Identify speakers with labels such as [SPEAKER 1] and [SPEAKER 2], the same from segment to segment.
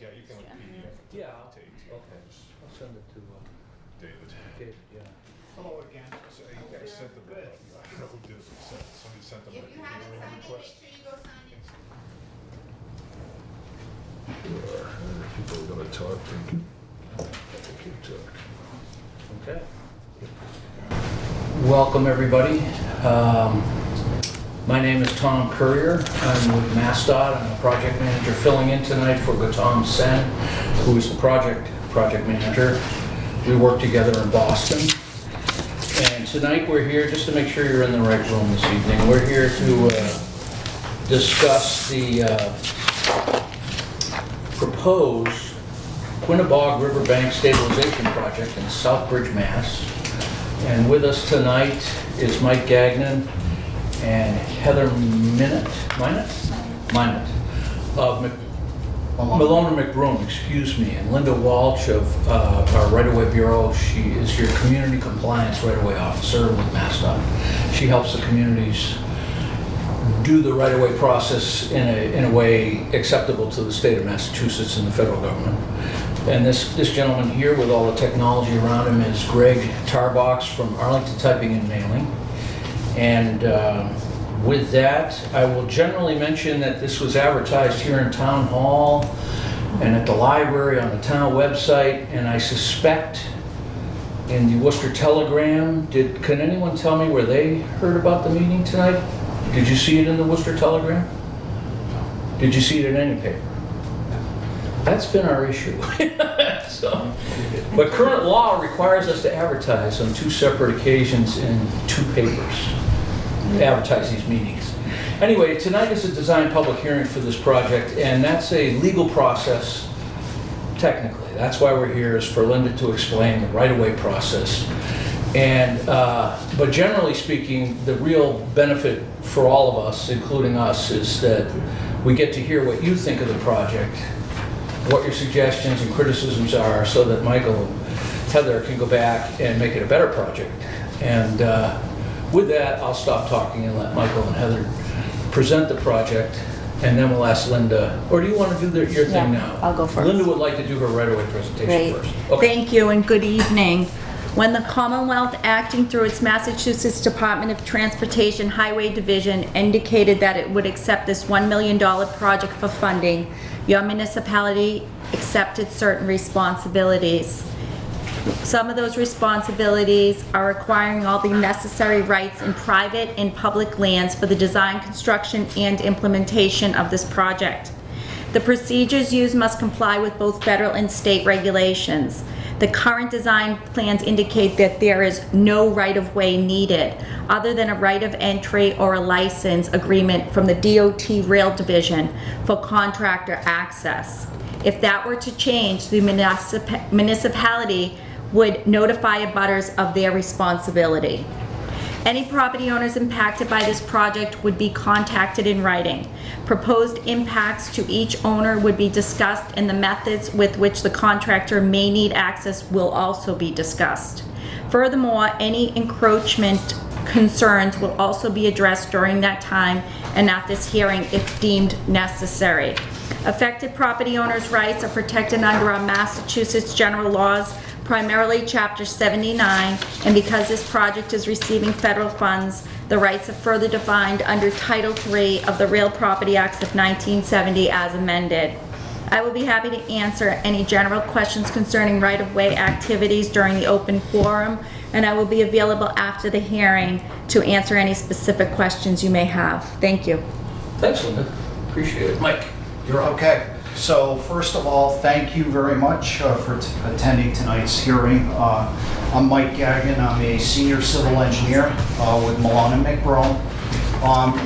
[SPEAKER 1] Yeah, you can PDF it to
[SPEAKER 2] Yeah.
[SPEAKER 1] to AT&T.
[SPEAKER 2] Okay. I'll send it to
[SPEAKER 1] David.
[SPEAKER 2] David, yeah.
[SPEAKER 3] Hello again.
[SPEAKER 1] So you guys sent them. I don't know who did it. Somebody sent them
[SPEAKER 4] If
[SPEAKER 1] like
[SPEAKER 4] you
[SPEAKER 1] a
[SPEAKER 4] haven't
[SPEAKER 1] hearing
[SPEAKER 4] signed it, make
[SPEAKER 1] request.
[SPEAKER 4] sure you go sign it.
[SPEAKER 1] People are gonna talk. Keep talking.
[SPEAKER 2] Okay. Welcome, everybody. My name is Tom Courier. I'm with MassDOT. I'm the project manager filling in tonight for Gautam Sen, who is the project manager. We work together in Boston. And tonight we're here, just to make sure you're in the right room this evening, we're here to discuss the proposed Quinebaug Riverbank Stabilization Project in Southbridge, Mass. And with us tonight is Mike Gagnon and Heather Minot of Malone and McBroom, excuse me, and Linda Walsh of our right-of-way bureau. She is your community compliance right-of-way officer with MassDOT. She helps the communities do the right-of-way process in a way acceptable to the state of Massachusetts and the federal government. And this gentleman here with all the technology around him is Greg Tarbox from Arlington Typing and Mailing. And with that, I will generally mention that this was advertised here in Town Hall and at the library on the town website, and I suspect in the Worcester Telegram. Can anyone tell me where they heard about the meeting tonight? Did you see it in the Worcester Telegram? Did you see it in any paper? That's been our issue. But current law requires us to advertise on 2 separate occasions in 2 papers. Advertise these meetings. Anyway, tonight is a design public hearing for this project, and that's a legal process, technically. That's why we're here, is for Linda to explain the right-of-way process. And, but generally speaking, the real benefit for all of us, including us, is that we get to hear what you think of the project, what your suggestions and criticisms are, so that Michael and Heather can go back and make it a better project. And with that, I'll stop talking and let Michael and Heather present the project, and then we'll ask Linda, or do you want to do your thing now?
[SPEAKER 5] I'll go first.
[SPEAKER 2] Linda would like to do her right-of-way presentation
[SPEAKER 5] Great.
[SPEAKER 2] first. Okay.
[SPEAKER 5] Thank you and good evening. When the Commonwealth, acting through its Massachusetts Department of Transportation Highway Division, indicated that it would accept this $1 million project for funding, your municipality accepted certain responsibilities. Some of those responsibilities are acquiring all the necessary rights in private and public lands for the design, construction, and implementation of this project. The procedures used must comply with both federal and state regulations. The current design plans indicate that there is no right-of-way needed, other than a right of entry or a license agreement from the DOT Rail Division for contractor access. If that were to change, the municipality would notify abutters of their responsibility. Any property owners impacted by this project would be contacted in writing. Proposed impacts to each owner would be discussed, and the methods with which the contractor may need access will also be discussed. Furthermore, any encroachment concerns will also be addressed during that time and at this hearing if deemed necessary. Affected property owners' rights are protected under our Massachusetts general laws, primarily Chapter 79, and because this project is receiving federal funds, the rights are further defined under Title III of the Real Property Acts of 1970 as amended. I will be happy to answer any general questions concerning right-of-way activities during the open forum, and I will be available after the hearing to answer any specific questions you may have. Thank you.
[SPEAKER 2] Thanks, Linda. Appreciate it. Mike?
[SPEAKER 3] You're okay. So first of all, thank you very much for attending tonight's hearing. I'm Mike Gagnon. I'm a senior civil engineer with Malone and McBroom.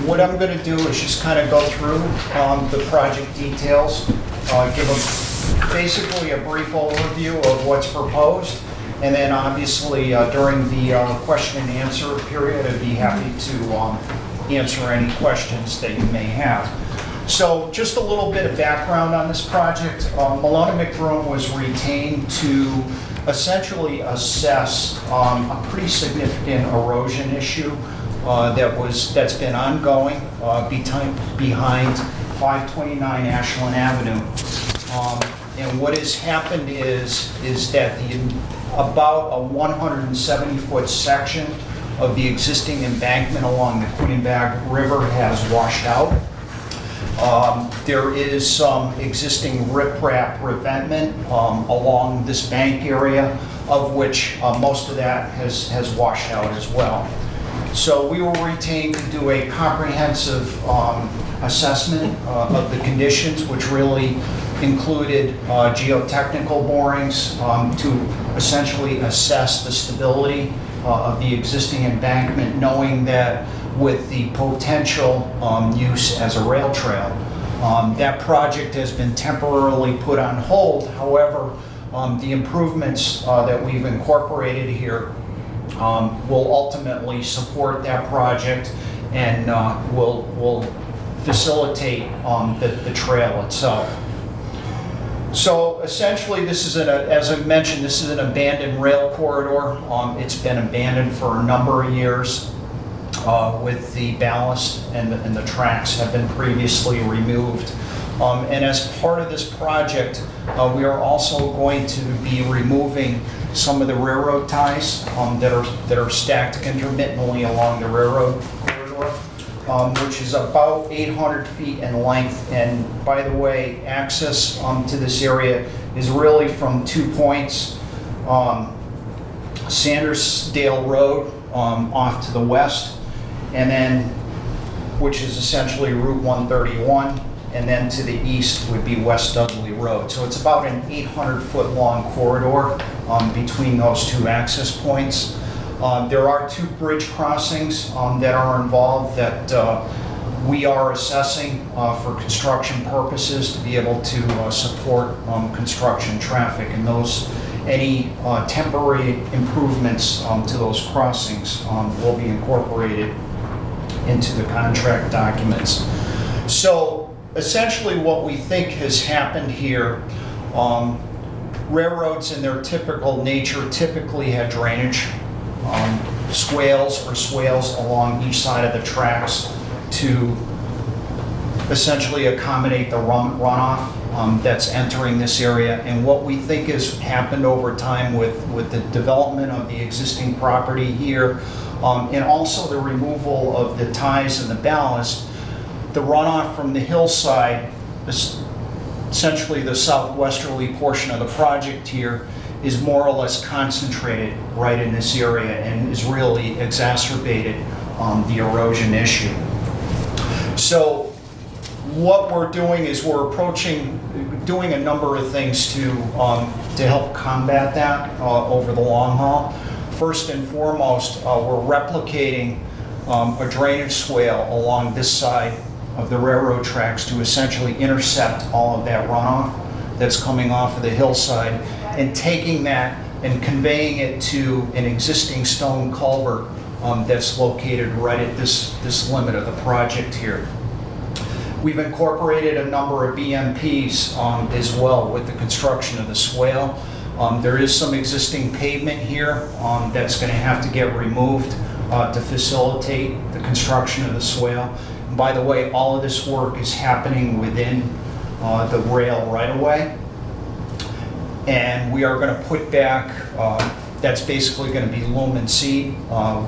[SPEAKER 3] What I'm going to do is just kind of go through the project details, give basically a brief overview of what's proposed, and then obviously during the question and answer period, I'd be happy to answer any questions that you may have. So just a little bit of background on this project. Malone and McBroom was retained to essentially assess a pretty significant erosion issue that's been ongoing behind 529 Ashland Avenue. And what has happened is that about a 170-foot section of the existing embankment along the Quinebaug River has washed out. There is some existing riprap revetment along this bank area, of which most of that has washed out as well. So we were retained to do a comprehensive assessment of the conditions, which really included geotechnical borings to essentially assess the stability of the existing embankment, knowing that with the potential use as a rail trail. That project has been temporarily put on hold. However, the improvements that we've incorporated here will ultimately support that project and will facilitate the trail itself. So essentially, this is as I mentioned, this is an abandoned rail corridor. It's been abandoned for a number of years with the ballast and the tracks have been previously removed. And as part of this project, we are also going to be removing some of the railroad ties that are stacked intermittently along the railroad corridor, which is about 800 feet in length. And by the way, access to this area is really from 2 points. Sandersdale Road off to the west, and then, which is essentially Route 131, and then to the east would be West Dudley Road. So it's about an 800-foot long corridor between those two access points. There are 2 bridge crossings that are involved that we are assessing for construction purposes to be able to support construction traffic, and any temporary improvements to those crossings will be incorporated into the contract documents. So essentially what we think has happened here, railroads in their typical nature typically had drainage, swales along each side of the tracks to essentially accommodate the runoff that's entering this area. And what we think has happened over time with the development of the existing property here, and also the removal of the ties and the ballast, the runoff from the hillside, essentially the southwesterly portion of the project here, is more or less concentrated right in this area and is really exacerbated the erosion issue. So what we're doing is we're doing a number of things to help combat that over the long haul. First and foremost, we're replicating a drainage swale along this side of the railroad tracks to essentially intercept all of that runoff that's coming off of the hillside, and taking that and conveying it to an existing stone culvert that's located right at this limit of the project here. We've incorporated a number of BMPs as well with the construction of the swale. There is some existing pavement here that's going to have to get removed to facilitate the construction of the swale. And by the way, all of this work is happening within the rail right-of-way. And we are going to put back, that's basically going to be loam and seed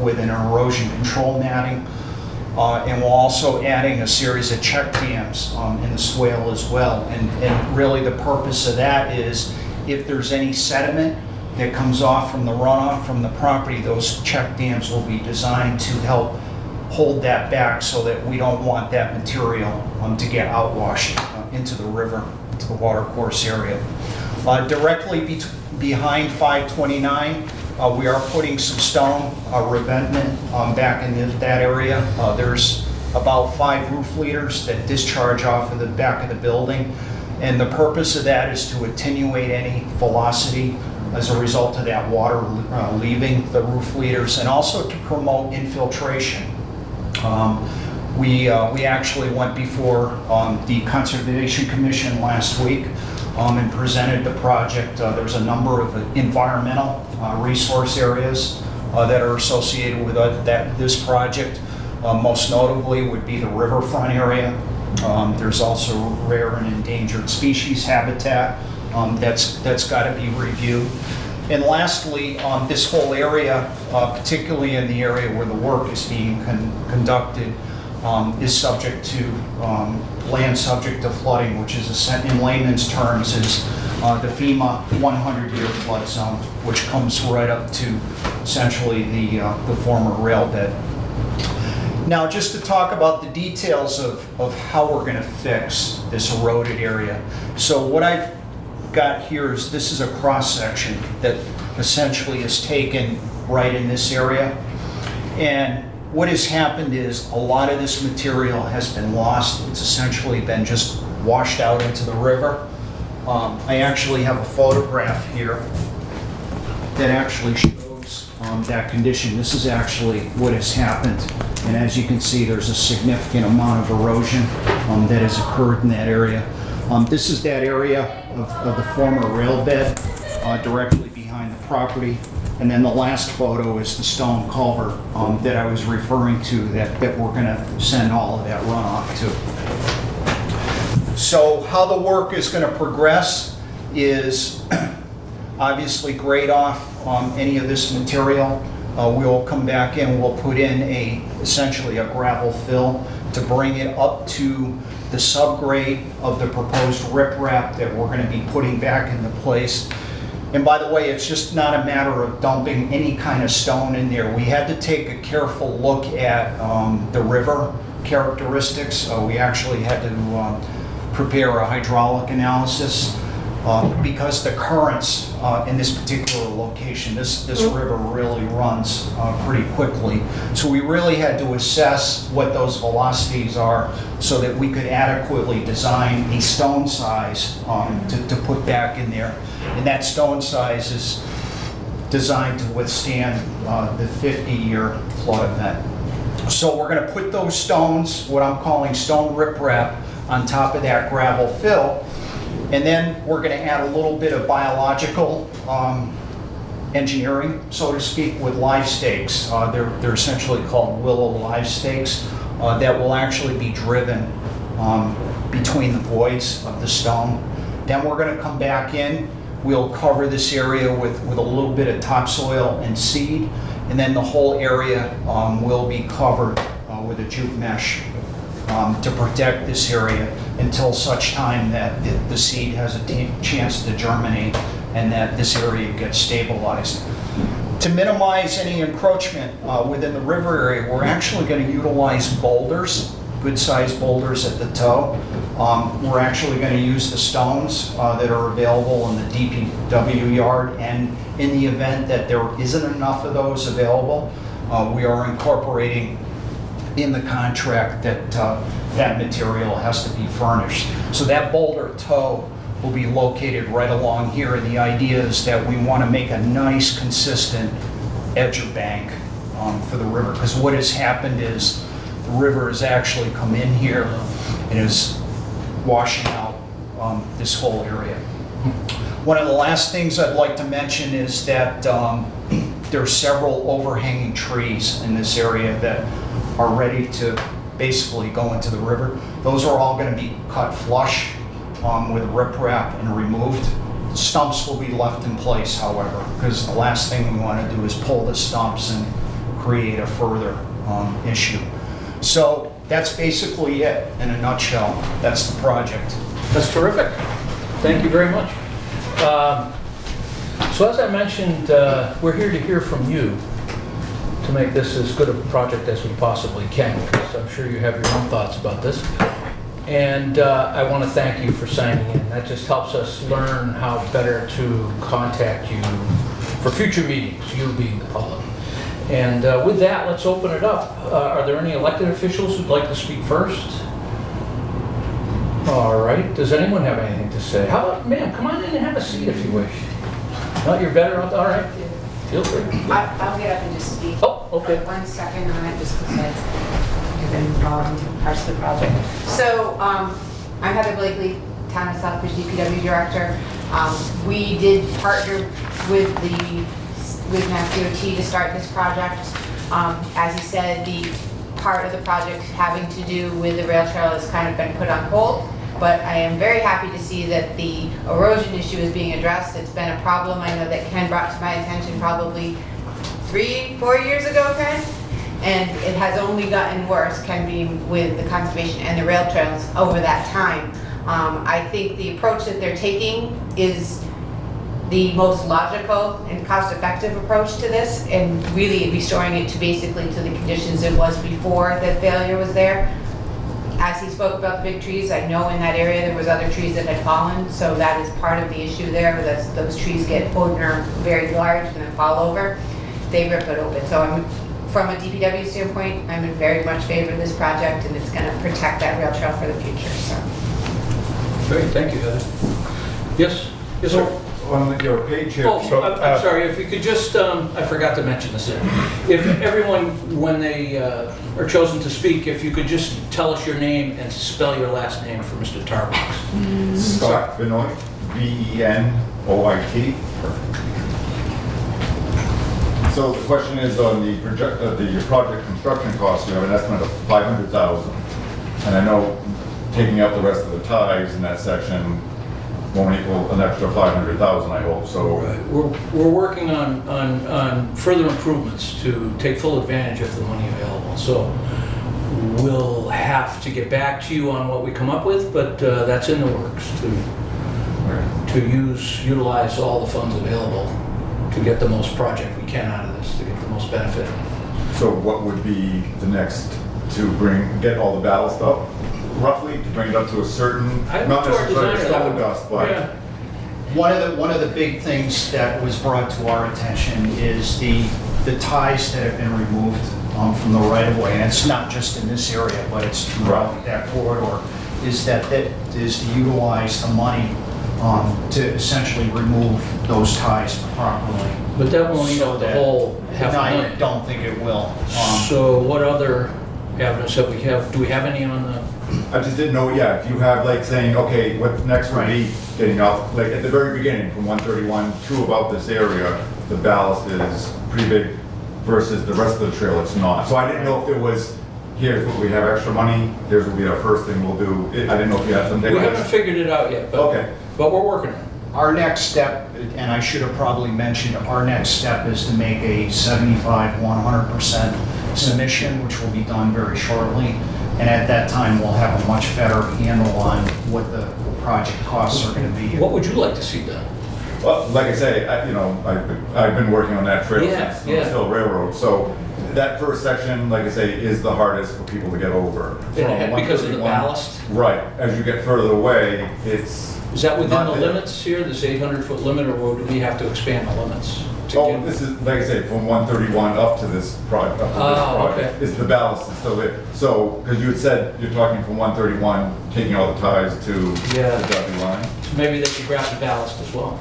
[SPEAKER 3] with an erosion control matting. And we're also adding a series of check dams in the swale as well. And really the purpose of that is if there's any sediment that comes off from the runoff from the property, those check dams will be designed to help hold that back so that we don't want that material to get outwashed into the river, to the watercourse area. Directly behind 529, we are putting some stone revetment back in that area. There's about 5 roof leaders that discharge off of the back of the building. And the purpose of that is to attenuate any velocity as a result of that water leaving the roof leaders, and also to promote infiltration. We actually went before the Conservation Commission last week and presented the project. There's a number of environmental resource areas that are associated with this project. Most notably would be the riverfront area. There's also rare and endangered species habitat that's got to be reviewed. And lastly, this whole area, particularly in the area where the work is being conducted, is subject to land subject to flooding, which is in layman's terms is the FEMA 100-year flood zone, which comes right up to essentially the former rail bed. Now, just to talk about the details of how we're going to fix this eroded area. So what I've got here is this is a cross-section that essentially is taken right in this area. And what has happened is a lot of this material has been lost. It's essentially been just washed out into the river. I actually have a photograph here that actually shows that condition. This is actually what has happened. And as you can see, there's a significant amount of erosion that has occurred in that area. This is that area of the former rail bed directly behind the property. And then the last photo is the stone culvert that I was referring to that we're going to send all of that runoff to. So how the work is going to progress is obviously grade off any of this material. We'll come back in, we'll put in essentially a gravel fill to bring it up to the subgrade of the proposed riprap that we're going to be putting back into place. And by the way, it's just not a matter of dumping any kind of stone in there. We had to take a careful look at the river characteristics. We actually had to prepare a hydraulic analysis because the currents in this particular location, this river really runs pretty quickly. So we really had to assess what those velocities are so that we could adequately design a stone size to put back in there. And that stone size is designed to withstand the 50-year flood event. So we're going to put those stones, what I'm calling stone riprap, on top of that gravel fill. And then we're going to add a little bit of biological engineering, so to speak, with live stakes. They're essentially called willow live stakes that will actually be driven between the voids of the stone. Then we're going to come back in. We'll cover this area with a little bit of topsoil and seed, and then the whole area will be covered with a jute mesh to protect this area until such time that the seed has a chance to germinate and that this area gets stabilized. To minimize any encroachment within the river area, we're actually going to utilize boulders, good-sized boulders at the toe. We're actually going to use the stones that are available in the DPW yard, and in the event that there isn't enough of those available, we are incorporating in the contract that that material has to be furnished. So that boulder toe will be located right along here, and the idea is that we want to make a nice, consistent edge of bank for the river, because what has happened is the river has actually come in here and is washing out this whole area. One of the last things I'd like to mention is that there are several overhanging trees in this area that are ready to basically go into the river. Those are all going to be cut flush with riprap and removed. The stumps will be left in place, however, because the last thing we want to do is pull the stumps and create a further issue. So that's basically it in a nutshell. That's the project.
[SPEAKER 2] That's terrific. Thank you very much. So as I mentioned, we're here to hear from you to make this as good a project as we possibly can, because I'm sure you have your own thoughts about this. And I want to thank you for signing in. That just helps us learn how better to contact you for future meetings, you being the public. And with that, let's open it up. Are there any elected officials who'd like to speak first? All right. Does anyone have anything to say? How about, ma'am, come on in and have a seat if you wish. No, you're better off. All right. Feel free.
[SPEAKER 4] I'll get up and just speak.
[SPEAKER 2] Oh, okay.
[SPEAKER 4] For 1 second on it, just because I've been involved in parts of the project. So I'm Heather Blakely, Town of Southbridge DPW Director. We did partner with Mass DOT to start this project. As you said, the part of the project having to do with the rail trail has kind of been put on hold But I am very happy to see that the erosion issue is being addressed. It's been a problem I know that Ken brought to my attention probably 3-4 years ago, Ken. And it has only gotten worse, Ken being with the conservation and the rail trails over that time. I think the approach that they're taking is the most logical and cost-effective approach to this, and really restoring it to basically to the conditions it was before the failure was there. As he spoke about the big trees, I know in that area there was other trees that had fallen, so that is part of the issue there. Those trees get old and are very large and then fall over. They rip it open. So from a DPW standpoint, I'm in very much favor of this project, and it's going to protect that rail trail for the future. So.
[SPEAKER 2] Great, thank you, Heather. Yes? Yes, sir.
[SPEAKER 1] On your page here.
[SPEAKER 2] Oh,
[SPEAKER 1] so,
[SPEAKER 2] I'm sorry, if you could just, I forgot to mention this. If everyone, when they are chosen to speak, if you could just tell us your name and spell your last name for Mr. Tarbox.
[SPEAKER 6] Scott Benoit, B-E-N-O-I-T. So the question is on the project construction cost, you have an estimate of $500,000. And I know taking out the rest of the ties in that section won't equal an extra $500,000, I hope, so.
[SPEAKER 2] Right. We're working on further improvements to take full advantage of the money available. So we'll have to get back to you on what we come up with, but that's in the works to utilize all the funds available to get the most project we can out of this, to get the most benefit.
[SPEAKER 6] So what would be the next to get all the ballast up, roughly, to bring it up to a certain, not necessarily stone dust, but.
[SPEAKER 2] Yeah.
[SPEAKER 3] One of the big things that was brought to our attention is the ties that have been removed from the right of way, and it's not just in this area, but it's throughout that corridor, is to utilize the money to essentially remove those ties properly.
[SPEAKER 2] But that won't eat up the whole
[SPEAKER 3] I
[SPEAKER 2] $500,000.
[SPEAKER 3] don't think it will.
[SPEAKER 2] So what other avenues have we have? Do we have any on the?
[SPEAKER 6] I just didn't know, yeah, if you have like saying, okay, what next would be getting up, like at the very beginning, from 131 to about this area, the ballast is pretty big versus the rest of the trail, it's not. So I didn't know if there was, here's what we have extra money, here's what will be our first thing we'll do. I didn't know if you had something.
[SPEAKER 2] We haven't figured it out yet, but,
[SPEAKER 6] okay.
[SPEAKER 2] But we're working on it.
[SPEAKER 3] Our next step, and I should have probably mentioned, our next step is to make a 75, 100% submission, which will be done very shortly. And at that time, we'll have a much better handle on what the project costs are going to be.
[SPEAKER 2] What would you like to see done?
[SPEAKER 6] Well, like I say, I've been working on that trail since the Hill Railroad. So that first section, like I say, is the hardest for people to get over.
[SPEAKER 2] Because of the ballast?
[SPEAKER 6] Right. As you get further away, it's.
[SPEAKER 2] Is that within the
[SPEAKER 6] not there.
[SPEAKER 2] limits here, this 800-foot limit, or do we have to expand the limits?
[SPEAKER 6] Oh, this is, like I say, from 131 up to this project.
[SPEAKER 2] Okay.
[SPEAKER 6] Is the ballast is still there. So, because you had said you're talking from 131, taking all the ties to the W line.
[SPEAKER 2] Maybe they should grab the ballast as well.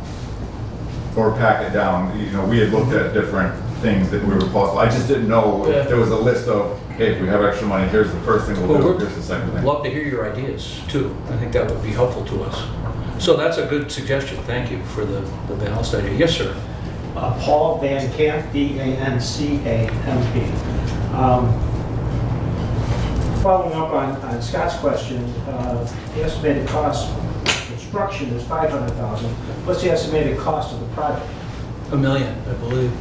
[SPEAKER 6] Or pack it down. You know, we had looked at different things that we were possible. I just didn't know if there was a list of, hey, if we have extra money, here's the first thing we'll do, here's the second thing.
[SPEAKER 2] Love to hear your ideas too. I think that would be helpful to us. So that's a good suggestion. Thank you for the ballast idea. Yes, sir.
[SPEAKER 7] Paul Van Camp, V-A-N-C-A-M-P. Following up on Scott's question, the estimated cost of construction is $500,000. What's the estimated cost of the project?
[SPEAKER 2] $1 million, I believe.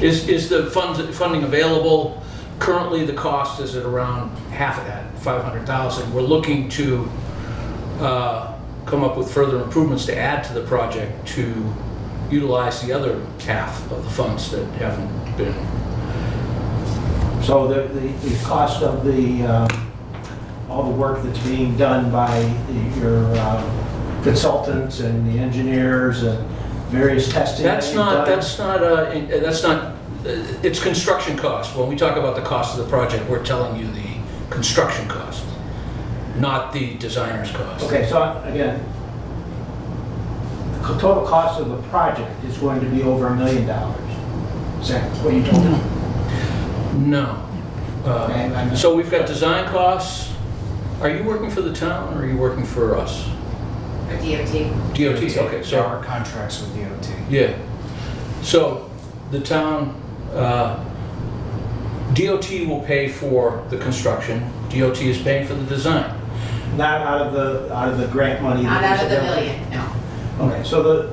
[SPEAKER 2] Is the funding available? Currently, the cost is at around half of that, $500,000. We're looking to come up with further improvements to add to the project to utilize the other half of the funds that haven't been.
[SPEAKER 7] So the cost of all the work that's being done by your consultants and the engineers and various testing.
[SPEAKER 2] That's not, it's construction cost. When we talk about the cost of the project, we're telling you the construction cost, not the designer's cost.
[SPEAKER 7] Okay, so again, the total cost of the project is going to be over $1 million. Is that what you told me?
[SPEAKER 2] No. So we've got design costs. Are you working for the town or are you working for us?
[SPEAKER 4] Or DOT.
[SPEAKER 2] DOT, okay, so.
[SPEAKER 3] There are contracts with DOT.
[SPEAKER 2] Yeah. So the town, DOT will pay for the construction. DOT is paying for the design.
[SPEAKER 7] Not out of the grant money?
[SPEAKER 4] Not
[SPEAKER 7] that
[SPEAKER 4] out of
[SPEAKER 7] was
[SPEAKER 4] the
[SPEAKER 7] available?
[SPEAKER 4] million, no.
[SPEAKER 7] Okay, so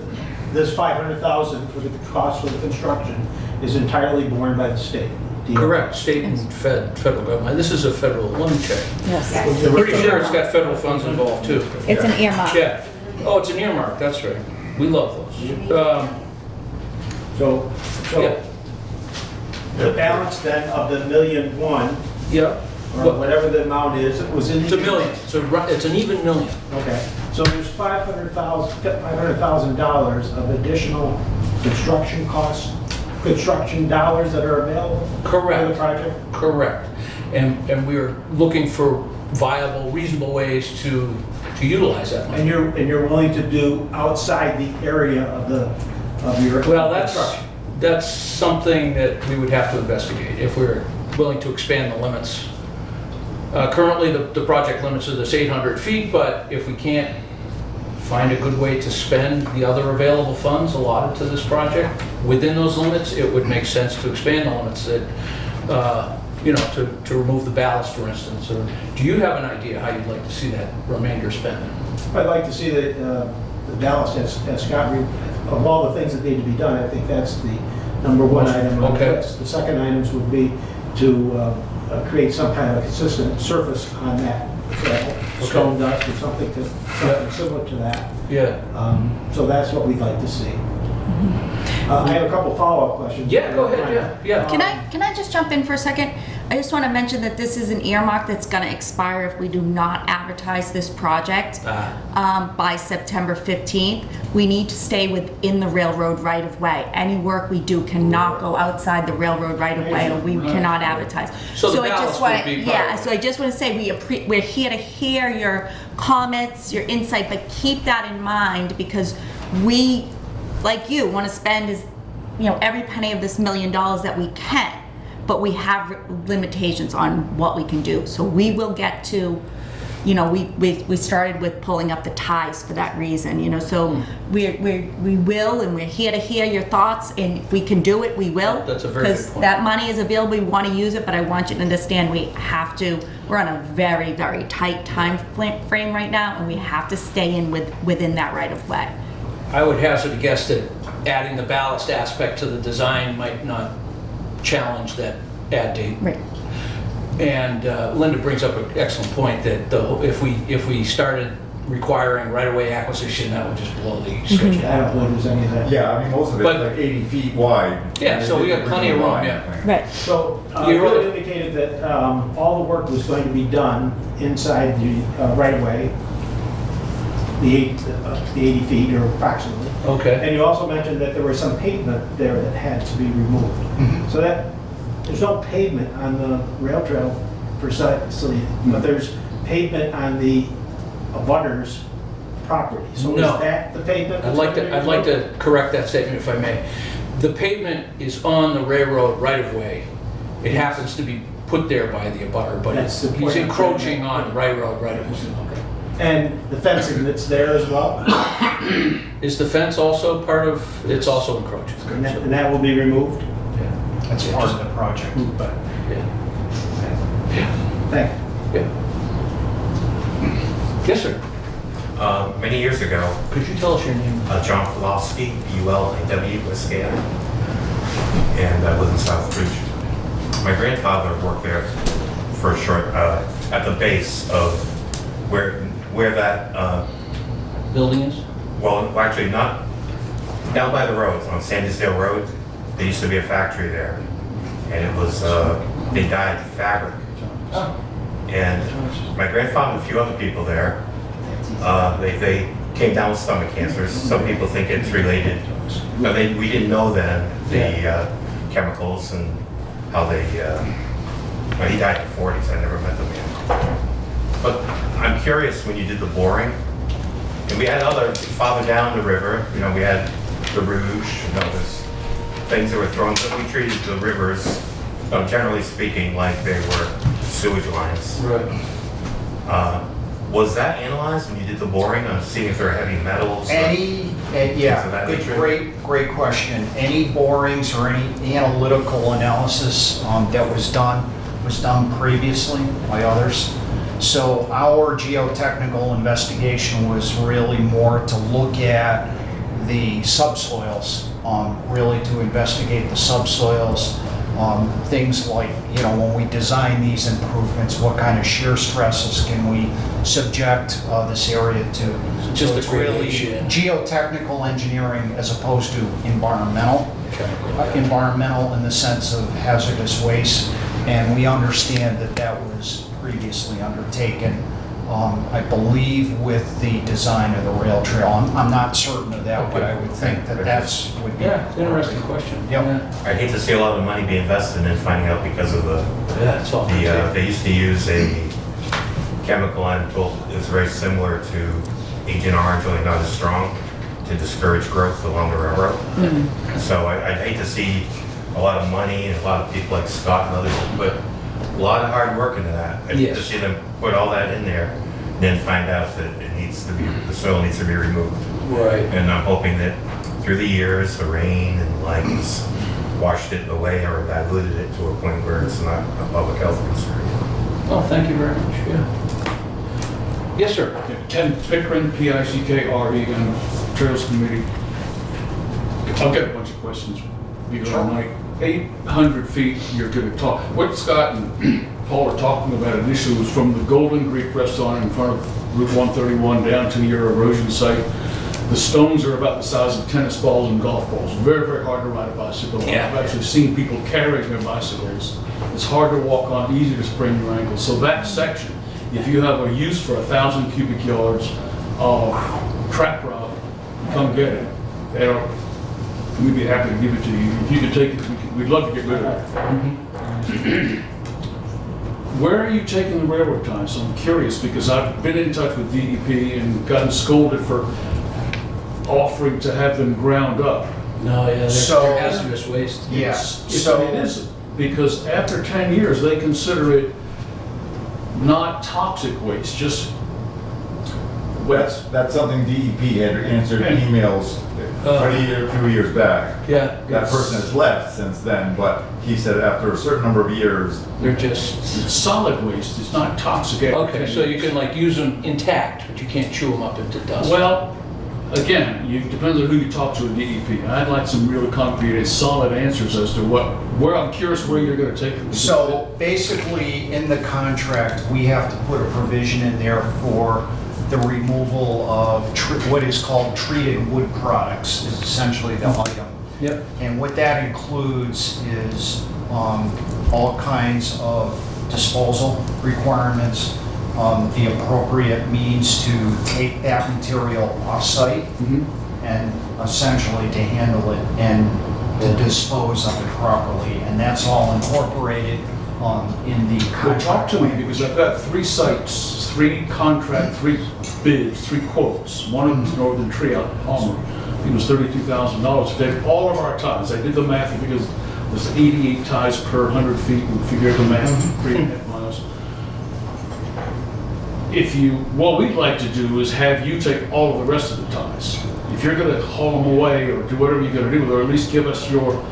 [SPEAKER 7] this 500,000 for the cost for the construction is entirely borne by the state?
[SPEAKER 2] Correct, state and federal government. This is a federal, let me check.
[SPEAKER 5] Yes.
[SPEAKER 2] I'm pretty sure it's got federal funds involved too.
[SPEAKER 5] It's an earmark.
[SPEAKER 2] Yeah. Oh, it's an earmark, that's right. We love those.
[SPEAKER 7] So
[SPEAKER 2] Yeah.
[SPEAKER 7] the balance then of the $1.1 million,
[SPEAKER 2] Yeah.
[SPEAKER 7] or whatever the amount is, it was in the...
[SPEAKER 2] It's a million, it's an even million.
[SPEAKER 7] Okay, so there's $500,000 of additional construction costs, construction dollars that are available?
[SPEAKER 2] Correct.
[SPEAKER 7] For the project?
[SPEAKER 2] Correct. And we're looking for viable, reasonable ways to utilize that money.
[SPEAKER 7] And you're willing to do outside the area of your
[SPEAKER 2] Well,
[SPEAKER 7] construction?
[SPEAKER 2] that's something that we would have to investigate if we're willing to expand the limits. Currently, the project limits are this 800 feet, but if we can't find a good way to spend the other available funds allotted to this project within those limits, it would make sense to expand the limits that, to remove the ballast, for instance. Or do you have an idea how you'd like to see that remainder spent?
[SPEAKER 7] I'd like to see that the ballast, as Scott, of all the things that need to be done, I think that's the number one item on the
[SPEAKER 2] Okay.
[SPEAKER 7] list. The second items would be to create some kind of consistent surface on that trail, stone dust or something similar to that.
[SPEAKER 2] Yeah.
[SPEAKER 7] So that's what we'd like to see. I have a couple follow-up questions.
[SPEAKER 2] Yeah, go ahead, yeah.
[SPEAKER 5] Can I just jump in for a second? I just want to mention that this is an earmark that's going to expire if we do not advertise this project by September 15th. We need to stay within the railroad right-of-way. Any work we do cannot go outside the railroad right-of-way, or we cannot advertise.
[SPEAKER 2] So the
[SPEAKER 5] I just
[SPEAKER 2] ballast
[SPEAKER 5] want,
[SPEAKER 2] would be part of it.
[SPEAKER 5] so I just want to say we're here to hear your comments, your insight, but keep that in mind because we, like you, want to spend every penny of this $1 million that we can. But we have limitations on what we can do. So we will get to, we started with pulling up the ties for that reason, so we will, and we're here to hear your thoughts, and if we can do it, we will.
[SPEAKER 2] That's a very good point.
[SPEAKER 5] Because that money is available, we want to use it, but I want you to understand we're on a very, very tight time frame right now, and we have to stay within that right of way.
[SPEAKER 2] I would hazard a guess that adding the ballast aspect to the design might not challenge that add date.
[SPEAKER 5] Right.
[SPEAKER 2] And Linda brings up an excellent point that if we started requiring right-of-way acquisition, that would just blow the schedule.
[SPEAKER 7] I don't believe there's any of that.
[SPEAKER 6] Yeah, I mean, most of it's
[SPEAKER 2] But-
[SPEAKER 6] like 80 feet wide.
[SPEAKER 2] Yeah, so we got plenty of room,
[SPEAKER 6] Line
[SPEAKER 2] yeah.
[SPEAKER 6] thing.
[SPEAKER 5] Right.
[SPEAKER 7] So
[SPEAKER 2] You
[SPEAKER 7] you
[SPEAKER 2] wrote-
[SPEAKER 7] had indicated that all the work was going to be done inside the right-of-way, the 80 feet or approximately.
[SPEAKER 2] Okay.
[SPEAKER 7] And you also mentioned that there was some pavement there that had to be removed. So there's no pavement on the rail trail precisely, but there's pavement on the abutters property. So
[SPEAKER 2] No.
[SPEAKER 7] is that the pavement?
[SPEAKER 2] I'd like to correct that statement if I may. The pavement is on the railroad right-of-way. It happens to be put there by the abutter, but
[SPEAKER 7] That's the
[SPEAKER 2] he's
[SPEAKER 7] point.
[SPEAKER 2] encroaching on railroad right-of-way.
[SPEAKER 7] And the fencing that's there as well?
[SPEAKER 2] Is the fence also part of, it's also encroaching?
[SPEAKER 7] And that will be removed?
[SPEAKER 3] That's part of the project.
[SPEAKER 7] But,
[SPEAKER 2] Yeah.
[SPEAKER 7] thank you.
[SPEAKER 2] Yeah. Yes, sir.
[SPEAKER 8] Many years ago,
[SPEAKER 2] Could you tell us your name?
[SPEAKER 8] John Pulaski, ULAW, Whiskey, and I live in Southbridge. My grandfather worked there for a short, at the base of where that,
[SPEAKER 2] Building is?
[SPEAKER 8] well, actually not, down by the road, on Sandysdale Road, there used to be a factory there. And it was, they dyed fabric. And my grandfather and a few other people there, they came down with stomach cancers. Some people think it's related, but we didn't know then the chemicals and how they, well, he died in the 40s, I never met the man. But I'm curious, when you did the boring, and we had other, farther down the river, we had the Rouge, there's things that were thrown, but we treated the rivers, generally speaking, like they were sewage lines.
[SPEAKER 2] Right.
[SPEAKER 8] Was that analyzed when you did the boring on seeing if there are heavy metals?
[SPEAKER 3] Yeah,
[SPEAKER 8] of that
[SPEAKER 3] good,
[SPEAKER 8] nature?
[SPEAKER 3] great question. Any borings or any analytical analysis that was done previously by others. So our geotechnical investigation was really more to look at the subsoils, really to investigate the subsoils. Things like, when we design these improvements, what kind of shear stresses can we subject this area to?
[SPEAKER 2] Just
[SPEAKER 3] So
[SPEAKER 2] the
[SPEAKER 3] it's really
[SPEAKER 2] gradation.
[SPEAKER 3] geotechnical engineering as opposed to environmental. Environmental in the sense of hazardous waste, and we understand that that was previously undertaken, I believe, with the design of the rail trail. I'm not certain of that, but I would think that would be.
[SPEAKER 2] Yeah, interesting question.
[SPEAKER 3] Yep.
[SPEAKER 8] I'd hate to see a lot of money be invested and then finding out because of
[SPEAKER 2] Yeah, it's all.
[SPEAKER 8] they used to use a chemical and it was very similar to Agent Orange, only not as strong, to discourage growth along the railroad. So I'd hate to see a lot of money and a lot of people like Scott and others that put a lot of hard work into that. I'd hate to
[SPEAKER 2] Yes.
[SPEAKER 8] see them put all that in there, and then find out that the soil needs to be removed.
[SPEAKER 2] Right.
[SPEAKER 8] And I'm hoping that through the years, the rain and like has washed it away or diluted it to a point where it's not a public health concern.
[SPEAKER 2] Oh, thank you very much, yeah. Yes, sir.
[SPEAKER 9] Ken Pickering, P-I-C-K-R-E-N, Trails Committee. I've got a bunch of questions. You go all night. 800 feet, you're going to talk. What Scott and Paul are talking about initially was from the Golden Greek Restaurant in front of Route 131 down to your erosion site. The stones are about the size of tennis balls and golf balls. Very, very hard to ride a bicycle on.
[SPEAKER 2] Yeah.
[SPEAKER 9] I've actually seen people carrying their bicycles. It's hard to walk on, easy to sprain your ankles. So that section, if you have a use for 1,000 cubic yards of trap rock, come get it. We'd be happy to give it to you. If you could take it, we'd love to get rid of it. Where are you taking the railroad ties? So I'm curious because I've been in touch with DEP and gotten scolded for offering to have them ground up.
[SPEAKER 2] No, yeah,
[SPEAKER 3] So-
[SPEAKER 2] they're hazardous waste.
[SPEAKER 3] Yeah,
[SPEAKER 9] It
[SPEAKER 3] so,
[SPEAKER 9] isn't, because after 10 years, they consider it not toxic waste, just waste.
[SPEAKER 6] That's something DEP had answered in emails a few years back.
[SPEAKER 2] Yeah.
[SPEAKER 6] That person has left since then, but he said after a certain number of years,
[SPEAKER 2] They're just,
[SPEAKER 9] It's solid waste, it's not toxic. After
[SPEAKER 2] okay,
[SPEAKER 9] 10
[SPEAKER 2] so you
[SPEAKER 9] years.
[SPEAKER 2] can like use them intact, but you can't chew them up into dust.
[SPEAKER 9] Well, again, it depends on who you talk to at DEP. I'd like some really concrete and solid answers as to where I'm curious where you're gonna take them.
[SPEAKER 3] so basically, in the contract, we have to put a provision in there for the removal of what is called treated wood products, is essentially the item.
[SPEAKER 2] Yep.
[SPEAKER 3] And what that includes is all kinds of disposal requirements, the appropriate means to take that material off-site and essentially to handle it and to dispose of it properly. And that's all incorporated in the
[SPEAKER 9] Well,
[SPEAKER 3] contract.
[SPEAKER 9] talk to me, because I've got 3 sites, 3 contract, 3 bids, 3 quotes. One of them is Northern Tree out in Palmer. I think it was $32,000. They had all of our ties. I did the math because there's 88 ties per 100 feet. We figured the math, 3.5 miles. What we'd like to do is have you take all of the rest of the ties. If you're gonna haul them away or do whatever you're gonna do, or at least give us your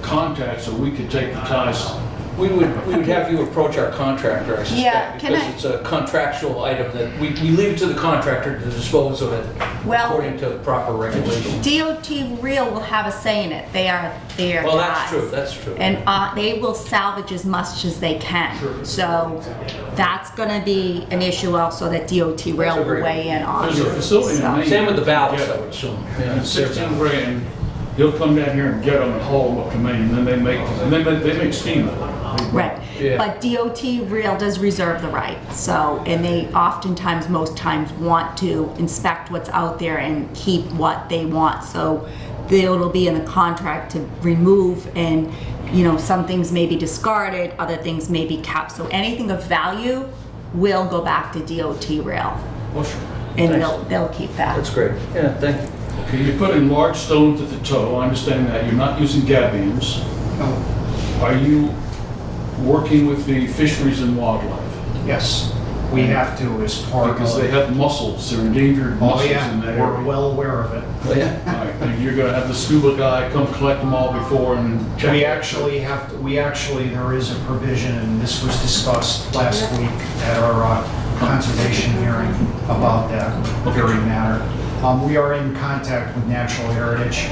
[SPEAKER 9] contact so we could take the ties.
[SPEAKER 2] We would have you approach our contractor, I
[SPEAKER 5] Yeah,
[SPEAKER 2] suspect,
[SPEAKER 5] can
[SPEAKER 2] because
[SPEAKER 5] I-
[SPEAKER 2] it's a contractual item that we leave to the contractor to dispose of it
[SPEAKER 5] Well-
[SPEAKER 2] according to proper regulation.
[SPEAKER 5] DOT Real will have a say in it. They are their
[SPEAKER 2] Well, that's
[SPEAKER 5] guys.
[SPEAKER 2] true, that's true.
[SPEAKER 5] And they will salvage as much as they can. So that's gonna be an issue also that DOT Rail will
[SPEAKER 2] agreed.
[SPEAKER 5] weigh in on.
[SPEAKER 9] There's a facility in
[SPEAKER 5] So-
[SPEAKER 9] Maine.
[SPEAKER 2] Same with the ballast,
[SPEAKER 9] Yeah.
[SPEAKER 2] I would assume. Yeah,
[SPEAKER 9] And 16 grand, he'll come down here and get them and haul them up to Maine, and then they make steam of it.
[SPEAKER 5] Right,
[SPEAKER 2] Yeah.
[SPEAKER 5] but DOT Real does reserve the right, so, and they oftentimes, most times, want to inspect what's out there and keep what they want, so it'll be in the contract to remove, and, some things may be discarded, other things may be kept, so anything of value will go back to DOT Rail,
[SPEAKER 9] Well, sure.
[SPEAKER 5] and
[SPEAKER 2] Thanks.
[SPEAKER 5] they'll keep that.
[SPEAKER 2] That's great. Yeah, thank you.
[SPEAKER 9] Okay, you put in large stones at the toe, I understand that, you're not using gabions. Are you working with the fisheries and wildlife?
[SPEAKER 3] Yes, we have to as part of.
[SPEAKER 9] Because they have mussels, they're endangered
[SPEAKER 3] Oh,
[SPEAKER 9] mussels
[SPEAKER 3] yeah,
[SPEAKER 9] in that
[SPEAKER 3] we're
[SPEAKER 9] area.
[SPEAKER 3] well aware of it.
[SPEAKER 2] Oh, yeah.
[SPEAKER 9] All right, and you're gonna have the scuba guy come collect them all before and check.
[SPEAKER 3] We actually, there is a provision, and this was discussed last week at our conservation hearing about that very matter. We are in contact with Natural Heritage,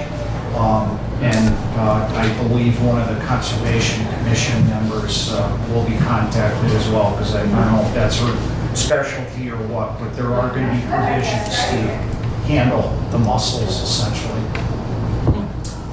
[SPEAKER 3] and I believe one of the Conservation Commission members will be contacted as well, because I don't know if that's her specialty or what, but there are going to be provisions to handle the mussels essentially.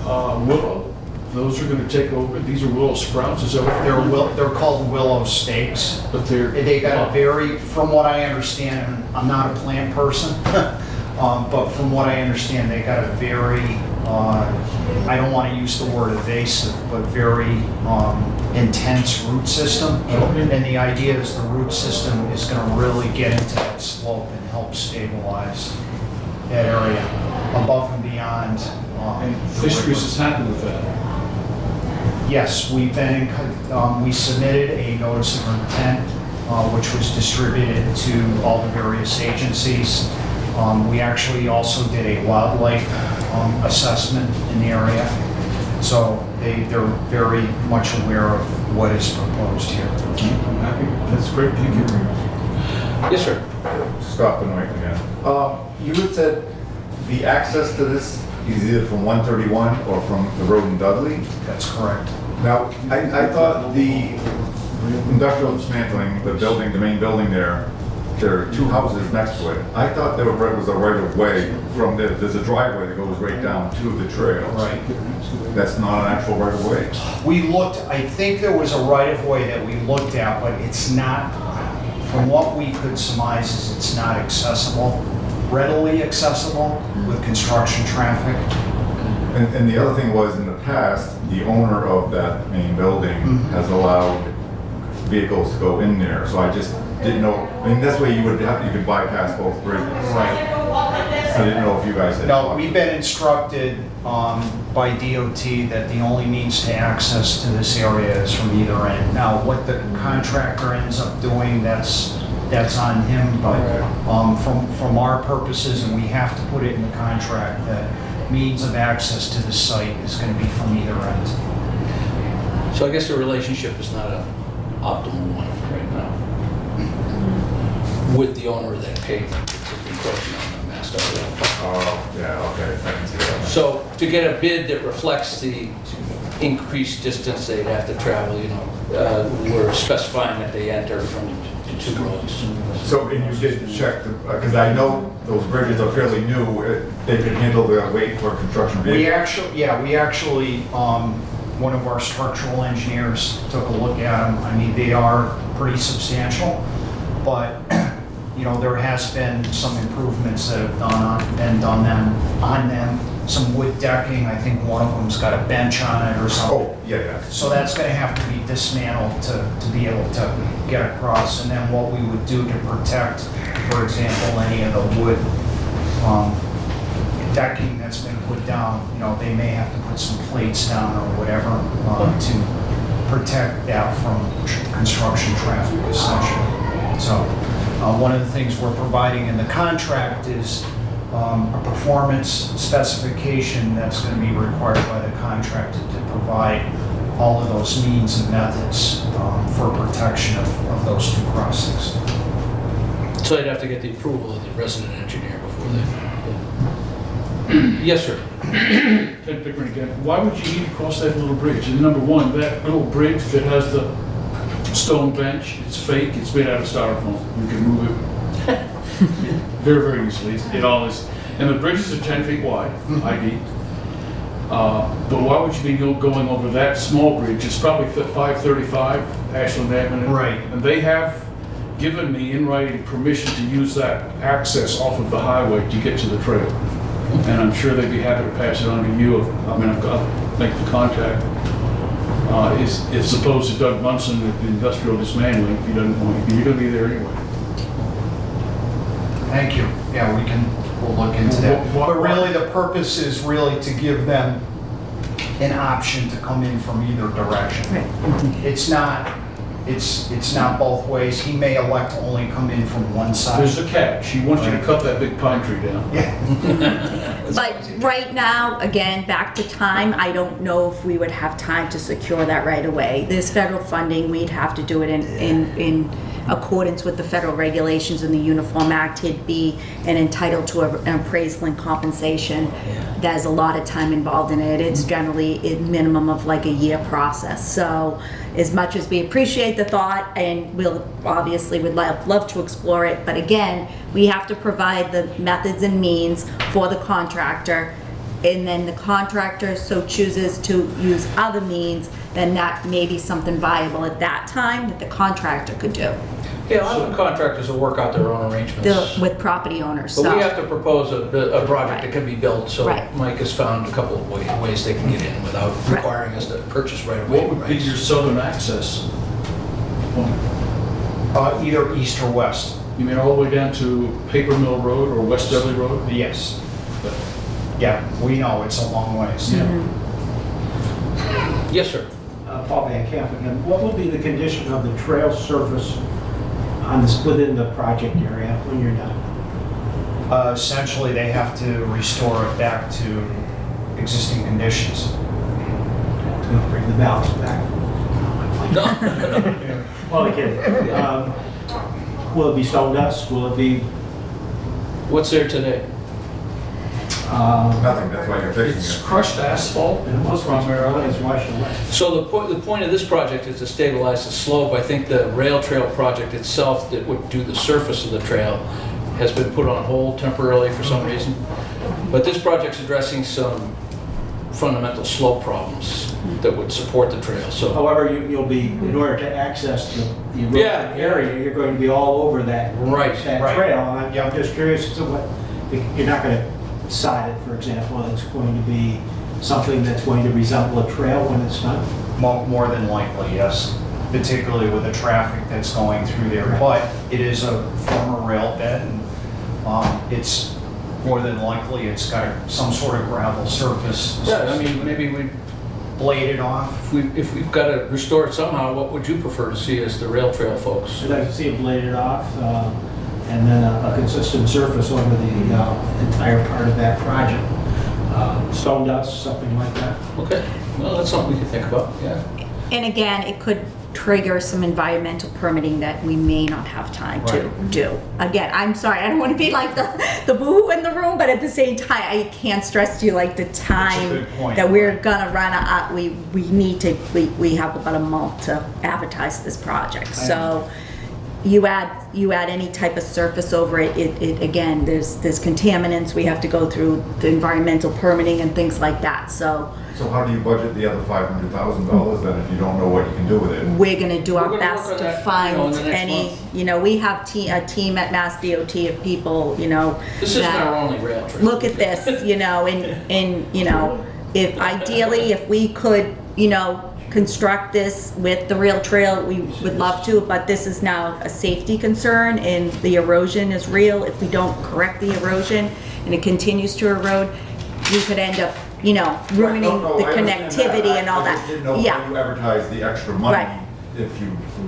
[SPEAKER 9] Willow, those are gonna take over, these are willow sprouts, is that what
[SPEAKER 3] They're called willow stakes.
[SPEAKER 9] But they're.
[SPEAKER 3] They got a very, from what I understand, and I'm not a plant person, but from what I understand, they got a very, I don't want to use the word evasive, but very intense root system. And the idea is the root system is going to really get into that slope and help stabilize that area above and beyond.
[SPEAKER 9] And fisheries has happened with that.
[SPEAKER 3] Yes, we've been, we submitted a notice of intent, which was distributed to all the various agencies. We actually also did a wildlife assessment in the area. So they're very much aware of what is proposed here.
[SPEAKER 9] I'm happy, that's great, thank you.
[SPEAKER 2] Yes, sir.
[SPEAKER 6] Scott Benoit again. You had said the access to this is either from 131 or from the road in Dudley.
[SPEAKER 3] That's correct.
[SPEAKER 6] Now, I thought the industrial dismantling, the main building there are two houses next to it. I thought there was a right of way from there. There's a driveway that goes right down to the trail.
[SPEAKER 3] Right.
[SPEAKER 6] That's not an actual right of way?
[SPEAKER 3] We looked, I think there was a right of way that we looked at, but it's not, from what we could surmise, is it's not accessible, readily accessible with construction traffic.
[SPEAKER 6] And the other thing was, in the past, the owner of that main building has allowed vehicles to go in there. So I just didn't know, I mean, this way you could bypass both bridges.
[SPEAKER 3] Right.
[SPEAKER 6] I didn't know if you guys had.
[SPEAKER 3] No, we've been instructed by DOT that the only means to access to this area is from either end. Now, what the contractor ends up doing, that's on him, but from our purposes, and we have to put it in the contract, that means of access to the site is going to be from either end.
[SPEAKER 2] So I guess the relationship is not an optimal one right now with the owner of that pavement that's encroaching on the Mass Dot Road.
[SPEAKER 6] Oh, yeah, okay, I can see that.
[SPEAKER 2] So to get a bid that reflects the increased distance they'd have to travel, we're specifying that they enter from the two roads.
[SPEAKER 6] So, and you did check, because I know those bridges are fairly new, they could handle the weight for construction vehicles?
[SPEAKER 3] We actually, one of our structural engineers took a look at them. I mean, they are pretty substantial, but, there has been some improvements that have been done on them. Some wood decking, I think one of them's got a bench on it or something.
[SPEAKER 6] Oh, yeah.
[SPEAKER 3] So that's going to have to be dismantled to be able to get across. And then what we would do to protect, for example, any of the wood decking that's been put down, they may have to put some plates down or whatever to protect that from construction traffic, essentially. So one of the things we're providing in the contract is a performance specification that's going to be required by the contractor to provide all of those means and methods for protection of those two crossings.
[SPEAKER 2] So they'd have to get the approval of the resident engineer before they. Yes, sir.
[SPEAKER 9] Ted Pickering again, why would you need to cross that little bridge? And number one, that little bridge that has the stone bench, it's fake, it's made out of styrofoam. You can move it very, very easily. It all is. And the bridges are 10 feet wide, ID. But why would you be going over that small bridge? It's probably 535 Ashland Avenue.
[SPEAKER 3] Right.
[SPEAKER 9] And they have given me in writing permission to use that access off of the highway to get to the trail. And I'm sure they'd be happy to pass it on to you. I've got to make the contact. It's supposed to Doug Munson with the industrial dismantling, if he doesn't want to. You're going to be there anyway.
[SPEAKER 3] Thank you. Yeah, we'll look into that. But really, the purpose is really to give them an option to come in from either direction. It's not both ways. He may elect to only come in from one side.
[SPEAKER 9] There's a catch. He wants you to cut that big pine tree down.
[SPEAKER 3] Yeah.
[SPEAKER 5] But right now, again, back to time, I don't know if we would have time to secure that right away. There's federal funding, we'd have to do it in accordance with the federal regulations and the Uniform Act, he'd be entitled to an appraisal and compensation. There's a lot of time involved in it. It's generally a minimum of like a year process. So as much as we appreciate the thought, and we'll obviously would love to explore it, but again, we have to provide the methods and means for the contractor, and then the contractor so chooses to use other means, then that may be something viable at that time that the contractor could do
[SPEAKER 2] Yeah, often contractors will work out their own arrangements.
[SPEAKER 5] with property owners.
[SPEAKER 2] But
[SPEAKER 5] So
[SPEAKER 2] we have to propose a project that can be built, so
[SPEAKER 5] Right.
[SPEAKER 2] Mike has found a couple of ways they can get in without
[SPEAKER 5] Right.
[SPEAKER 2] requiring us to purchase right away.
[SPEAKER 9] What would be your southern access point?
[SPEAKER 3] Either east or west.
[SPEAKER 9] You mean all the way down to Paper Mill Road or West Dudley Road?
[SPEAKER 3] Yes. Yeah, we know it's a long ways.
[SPEAKER 2] Yes, sir.
[SPEAKER 7] Paul Van Camp again. What will be the condition of the trail surface on this, within the project area when you're done?
[SPEAKER 3] Essentially, they have to restore it back to existing conditions.
[SPEAKER 7] To bring the balance back. Well, kidding. Will it be stone dust? Will it be?
[SPEAKER 2] What's there today?
[SPEAKER 6] Nothing, that's why you're fixing
[SPEAKER 9] It's
[SPEAKER 6] it.
[SPEAKER 9] crushed asphalt primarily.
[SPEAKER 7] It's washed away.
[SPEAKER 2] So the point of this project is to stabilize the slope. I think the rail trail project itself that would do the surface of the trail has been put on hold temporarily for some reason. But this project's addressing some fundamental slope problems that would support the trail, so.
[SPEAKER 7] However, you'll be, in order to access the erosion
[SPEAKER 2] Yeah.
[SPEAKER 7] area, you're going to be all over that.
[SPEAKER 2] Right,
[SPEAKER 7] That
[SPEAKER 3] right.
[SPEAKER 7] trail, and I'm just curious as to what, you're not going to side it, for example, it's going to be something that's going to resemble a trail when it's done?
[SPEAKER 3] More than likely, yes, particularly with the traffic that's going through there. But it is a former rail bed, and it's more than likely it's got some sort of gravel surface.
[SPEAKER 2] Yeah, I mean, maybe we,
[SPEAKER 3] Bladed off.
[SPEAKER 2] if we've got to restore it somehow, what would you prefer to see as the rail trail folks?
[SPEAKER 7] I'd like to see it bladed off, and then a consistent surface over the entire part of that project. Stone dust, something like that.
[SPEAKER 2] Okay, well, that's something we can think about, yeah.
[SPEAKER 5] And again, it could trigger some environmental permitting that we may not have time to do. Again, I'm sorry, I don't want to be like the boo in the room, but at the same time, I can't stress to you like the time
[SPEAKER 3] good point.
[SPEAKER 5] that we're gonna run up. We have about a month to advertise this project. So you add any type of surface over it, again, there's contaminants, we have to go through the environmental permitting and things like that. So
[SPEAKER 6] So how do you budget the other $500,000 then if you don't know what you can do with it?
[SPEAKER 5] we're gonna do
[SPEAKER 2] We're
[SPEAKER 5] our
[SPEAKER 2] gonna
[SPEAKER 5] best
[SPEAKER 2] work on
[SPEAKER 5] to
[SPEAKER 2] that,
[SPEAKER 5] find
[SPEAKER 2] in the next
[SPEAKER 5] any,
[SPEAKER 2] month.
[SPEAKER 5] we have a team at Mass DOT of people,
[SPEAKER 2] This isn't
[SPEAKER 5] that
[SPEAKER 2] our only rail trail.
[SPEAKER 5] look at this, and if ideally, if we could, construct this with the rail trail, we would love to, but this is now a safety concern and the erosion is real. If we don't correct the erosion and it continues to erode, we could end up, ruining
[SPEAKER 6] No,
[SPEAKER 5] the
[SPEAKER 6] I understand
[SPEAKER 5] connectivity and all
[SPEAKER 6] I
[SPEAKER 5] that.
[SPEAKER 6] just didn't know
[SPEAKER 5] Yeah.
[SPEAKER 6] how you advertise the extra money
[SPEAKER 5] Right.
[SPEAKER 6] if you.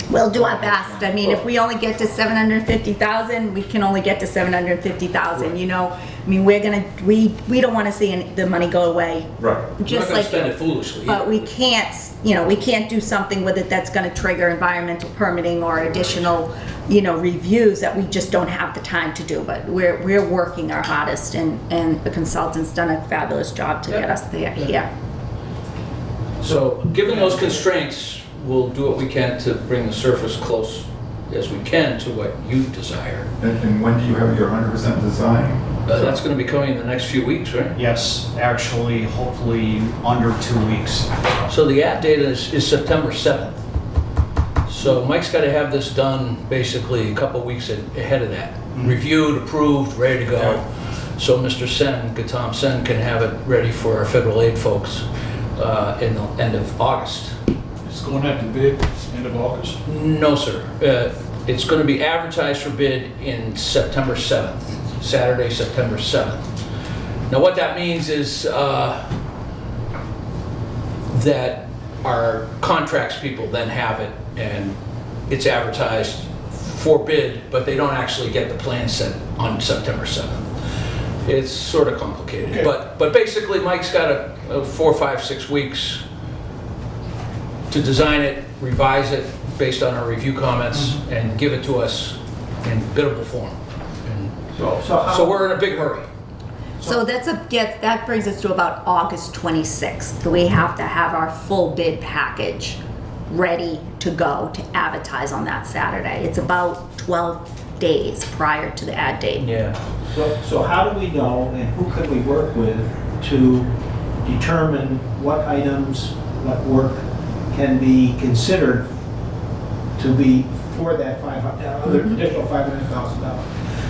[SPEAKER 5] We'll do our best. I mean, if we only get to 750,000, we can only get to 750,000, I mean, we don't want to see the money go away.
[SPEAKER 6] Right.
[SPEAKER 2] We're
[SPEAKER 5] Just
[SPEAKER 2] not
[SPEAKER 5] like
[SPEAKER 2] gonna spend it foolishly.
[SPEAKER 5] But we can't, we can't do something with it that's gonna trigger environmental permitting or additional, reviews that we just don't have the time to do. But we're working our hardest and the consultant's done a fabulous job to get us there, here.
[SPEAKER 2] So, given those constraints, we'll do what we can to bring the surface close as we can to what you desire.
[SPEAKER 6] And when do you have your 100% design?
[SPEAKER 2] That's gonna be coming in the next few weeks, right?
[SPEAKER 3] Yes, actually, hopefully under 2 weeks.
[SPEAKER 2] So the ad date is September 7th. So Mike's gotta have this done basically a couple weeks ahead of that. Reviewed, approved, ready to go. So Mr. Sen, Tom Sen, can have it ready for our federal aid folks in the end of August.
[SPEAKER 9] It's going out to bid end of August.
[SPEAKER 2] No, sir. It's going to be advertised for bid in September 7th, Saturday, September 7th. Now, what that means is that our contracts people then have it, and it's advertised for bid, but they don't actually get the plan set on September 7th. It's sort of complicated,
[SPEAKER 9] Okay.
[SPEAKER 2] but basically Mike's got 4, 5, 6 weeks to design it, revise it based on our review comments, and give it to us in biddable form. And so we're in a big hurry.
[SPEAKER 5] So that brings us to about August 26th. We have to have our full bid package ready to go to advertise on that Saturday. It's about 12 days prior to the ad date.
[SPEAKER 2] Yeah.
[SPEAKER 7] So how do we know, and who can we work with to determine what items, what work can be considered to be for that additional $500,000?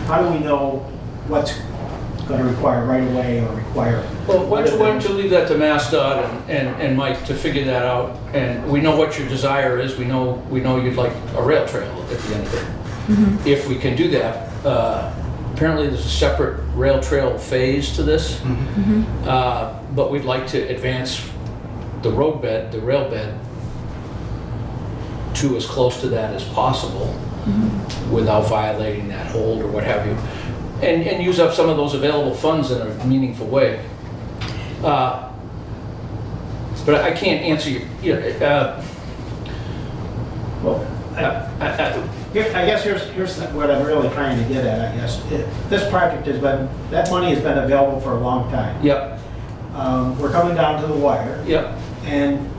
[SPEAKER 7] How do we know what's going to require right away or require?
[SPEAKER 2] Well, why don't you leave that to MassDOT and Mike to figure that out? And we know what your desire is. We know you'd like a rail trail at the end of it. If we can do that, apparently there's a separate rail trail phase to this. But we'd like to advance the rail bed, to as close to that as possible without violating that hold or what have you. And use up some of those available funds in a meaningful way. But I can't answer you.
[SPEAKER 7] Well, I guess here's what I'm really trying to get at, I guess. This project that money has been available for a long time.
[SPEAKER 2] Yep.
[SPEAKER 7] We're coming down to the wire.
[SPEAKER 2] Yep.
[SPEAKER 7] And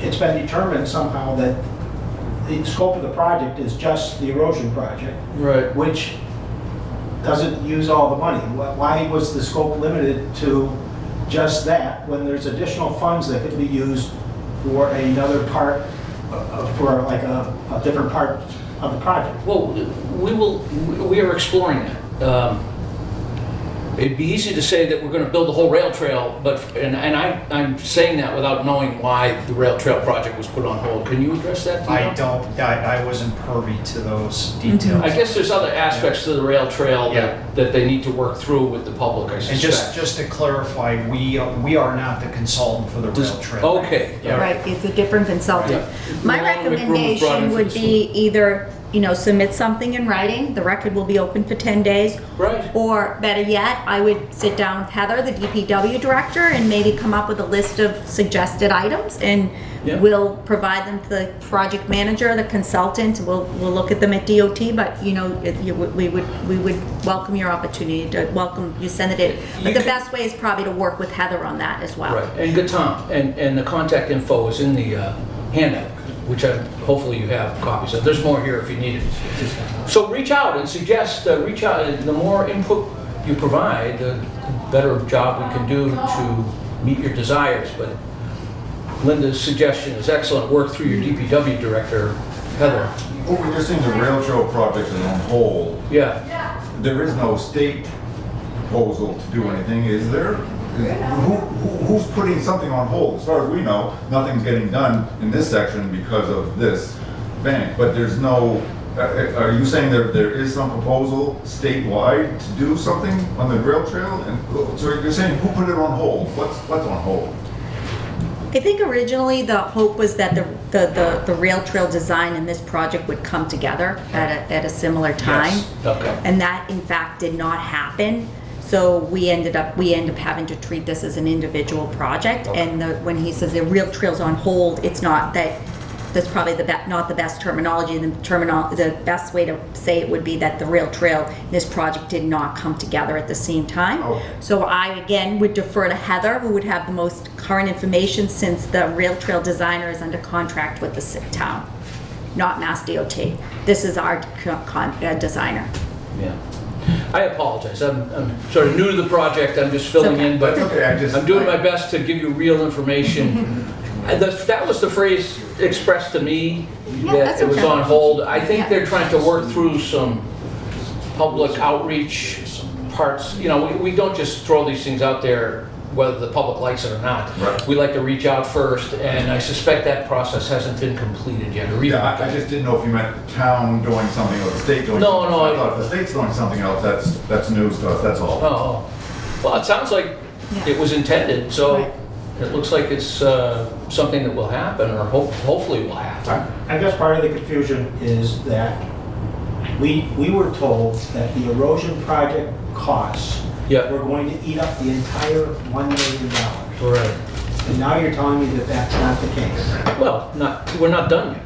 [SPEAKER 7] it's been determined somehow that the scope of the project is just the erosion project,
[SPEAKER 2] Right.
[SPEAKER 7] which doesn't use all the money. Why was the scope limited to just that when there's additional funds that could be used for another part, for like a different part of the project?
[SPEAKER 2] Well, we are exploring that. It'd be easy to say that we're going to build the whole rail trail, and I'm saying that without knowing why the rail trail project was put on hold. Can you address that?
[SPEAKER 3] I wasn't privy to those details.
[SPEAKER 2] I guess there's other aspects to the rail trail
[SPEAKER 3] Yeah.
[SPEAKER 2] that they need to work through with the public, I
[SPEAKER 3] And
[SPEAKER 2] suspect.
[SPEAKER 3] just to clarify, we are not the consultant for the rail trail.
[SPEAKER 2] Okay.
[SPEAKER 3] Yeah.
[SPEAKER 5] Right, it's a different consultant.
[SPEAKER 2] Yeah.
[SPEAKER 5] My
[SPEAKER 2] Malone McBroom was brought in
[SPEAKER 5] recommendation
[SPEAKER 2] for
[SPEAKER 5] would
[SPEAKER 2] this
[SPEAKER 5] be either, submit something in writing, the record will be open for 10 days.
[SPEAKER 2] Right.
[SPEAKER 5] Or better yet, I would sit down with Heather, the DPW director, and maybe come up with a list of suggested items, and
[SPEAKER 2] Yeah.
[SPEAKER 5] we'll provide them to the project manager, the consultant, we'll look at them at DOT, but, we would welcome your opportunity to welcome you send it in. But
[SPEAKER 2] You
[SPEAKER 5] the
[SPEAKER 2] could-
[SPEAKER 5] best way is probably to work with Heather on that as well.
[SPEAKER 2] Right, and good Tom, and the contact info is in the handout, which hopefully you have copies of. There's more here if you need it. So reach out and suggest, the more input you provide, the better job we can do to meet your desires. But Linda's suggestion is excellent. Work through your DPW director, Heather.
[SPEAKER 6] Well, we're just saying the rail trail project is on hold.
[SPEAKER 2] Yeah,
[SPEAKER 6] There is no state proposal to do anything, is there? Who's putting something on hold? As far as we know, nothing's getting done in this section because of this bank, but there's no, are you saying there is some proposal statewide to do something on the rail trail? And so you're saying who put it on hold? What's on hold?
[SPEAKER 5] I think originally the hope was that the rail trail design and this project would come together at a similar time.
[SPEAKER 2] Yes. Okay.
[SPEAKER 5] And that in fact did not happen. So we end up having to treat this as an individual project.
[SPEAKER 2] Okay.
[SPEAKER 5] And when he says the rail trail's on hold, it's not that, that's probably not the best terminology. The best way to say it would be that the rail trail and this project did not come together at the same time.
[SPEAKER 6] Okay.
[SPEAKER 5] So I, again, would defer to Heather, who would have the most current information since the rail trail designer is under contract with the town, not Mass DOT. This is our designer.
[SPEAKER 2] yeah. I apologize. I'm sort of new to the project. I'm just filling in, but
[SPEAKER 6] That's okay,
[SPEAKER 2] I'm doing my best to give you real information. That was the phrase expressed to me,
[SPEAKER 5] Yeah,
[SPEAKER 2] that
[SPEAKER 5] that's
[SPEAKER 2] it was
[SPEAKER 5] okay.
[SPEAKER 2] on hold. I think
[SPEAKER 5] Yeah.
[SPEAKER 2] they're trying to work through some public outreach parts. We don't just throw these things out there whether the public likes it or not.
[SPEAKER 6] Right.
[SPEAKER 2] We like to reach out first, and I suspect that process hasn't been completed yet, or even.
[SPEAKER 6] Yeah, I just didn't know if you meant the town doing something or the state doing
[SPEAKER 2] No,
[SPEAKER 6] something.
[SPEAKER 2] no,
[SPEAKER 6] I thought if the state's doing something else, that's news to us, that's all.
[SPEAKER 2] Oh, well, it sounds like
[SPEAKER 5] Yeah.
[SPEAKER 2] it was intended, so
[SPEAKER 5] Right.
[SPEAKER 2] it looks like it's something that will happen, or hopefully will happen.
[SPEAKER 7] I guess part of the confusion is that we were told that the erosion project costs
[SPEAKER 2] Yeah.
[SPEAKER 7] were going to eat up the entire $1 million.
[SPEAKER 2] Right.
[SPEAKER 7] And now you're telling me that that's not the case.
[SPEAKER 2] Well, we're not done yet.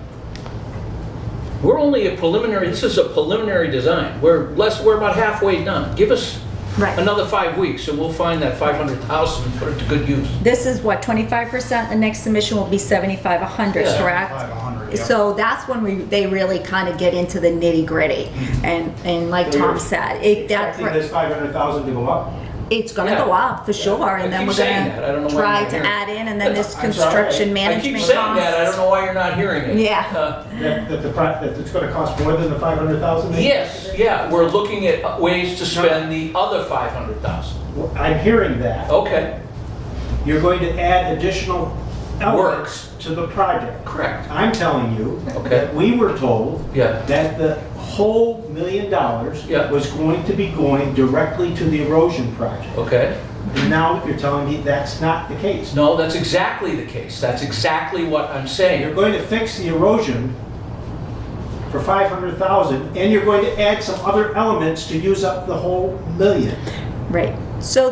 [SPEAKER 2] We're only a preliminary, this is a preliminary design. We're about halfway done. Give us
[SPEAKER 5] Right.
[SPEAKER 2] another 5 weeks and we'll find that 500,000 and put it to good use.
[SPEAKER 5] This is what, 25%? The next submission will be 75, 100,
[SPEAKER 2] Yeah.
[SPEAKER 5] correct?
[SPEAKER 3] 500, yep.
[SPEAKER 5] So that's when they really kind of get into the nitty gritty. And like
[SPEAKER 7] So
[SPEAKER 5] Tom
[SPEAKER 7] you're
[SPEAKER 5] said,
[SPEAKER 7] Expecting this 500,000 to go up?
[SPEAKER 5] it's gonna
[SPEAKER 2] Yeah.
[SPEAKER 5] go up for sure,
[SPEAKER 2] I
[SPEAKER 5] and then
[SPEAKER 2] keep
[SPEAKER 5] we're
[SPEAKER 2] saying that. I don't know
[SPEAKER 5] gonna
[SPEAKER 2] why
[SPEAKER 5] try
[SPEAKER 2] I'm not
[SPEAKER 5] to
[SPEAKER 2] hearing
[SPEAKER 5] add in, and then this
[SPEAKER 7] I'm sorry.
[SPEAKER 5] construction
[SPEAKER 2] I
[SPEAKER 5] management
[SPEAKER 2] keep
[SPEAKER 5] costs.
[SPEAKER 2] saying that, I don't know why you're not hearing it.
[SPEAKER 5] Yeah.
[SPEAKER 7] That it's gonna cost more than the 500,000?
[SPEAKER 2] Yes, yeah, we're looking at ways to spend the other 500,000.
[SPEAKER 7] I'm hearing that.
[SPEAKER 2] Okay,
[SPEAKER 7] You're going to add additional
[SPEAKER 2] Works.
[SPEAKER 7] elements to the project.
[SPEAKER 2] correct.
[SPEAKER 7] I'm telling you
[SPEAKER 2] Okay.
[SPEAKER 7] that we were told
[SPEAKER 2] Yeah.
[SPEAKER 7] that the whole $1 million
[SPEAKER 2] Yeah.
[SPEAKER 7] was going to be going directly to the erosion project.
[SPEAKER 2] Okay.
[SPEAKER 7] And now you're telling me that's not the case.
[SPEAKER 2] No, that's exactly the case. That's exactly what I'm saying.
[SPEAKER 7] You're going to fix the erosion for 500,000, and you're going to add some other elements to use up the whole million.
[SPEAKER 5] Right, so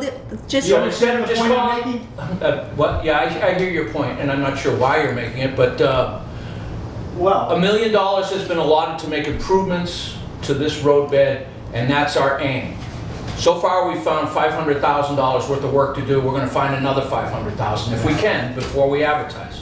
[SPEAKER 5] just,
[SPEAKER 7] You
[SPEAKER 2] So
[SPEAKER 7] understand
[SPEAKER 2] instead
[SPEAKER 7] the
[SPEAKER 2] of just
[SPEAKER 7] point I'm
[SPEAKER 2] calling,
[SPEAKER 7] making?
[SPEAKER 2] what? Yeah, I hear your point, and I'm not sure why you're making it, but $1
[SPEAKER 7] Well,
[SPEAKER 2] million has been allotted to make improvements to this roadbed, and that's our aim. So far, we've found $500,000 worth of work to do. We're gonna find another 500,000 if we can before we advertise.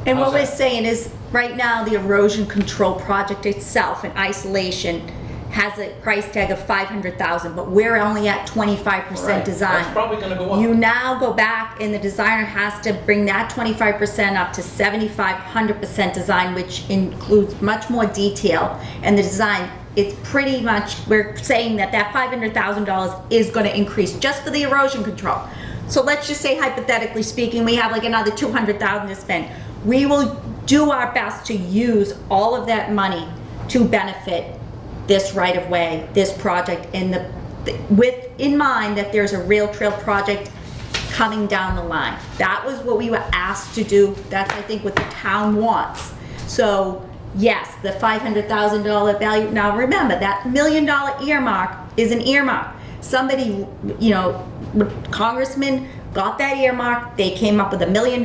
[SPEAKER 5] and what
[SPEAKER 2] How's
[SPEAKER 5] we're
[SPEAKER 2] that?
[SPEAKER 5] saying is, right now, the erosion control project itself in isolation has a price tag of 500,000, but we're only at 25%
[SPEAKER 2] Right.
[SPEAKER 5] design.
[SPEAKER 2] That's probably gonna go up.
[SPEAKER 5] You now go back and the designer has to bring that 25% up to 75, 100% design, which includes much more detail. And the design, it's pretty much, we're saying that that $500,000 is gonna increase just for the erosion control. So let's just say hypothetically speaking, we have like another 200,000 to spend. We will do our best to use all of that money to benefit this right of way, this project, and with in mind that there's a rail trail project coming down the line. That was what we were asked to do. That's, I think, what the town wants. So yes, the $500,000 value. Now remember, that $1 million earmark is an earmark. Somebody, congressman got that earmark. They came up with $1 million.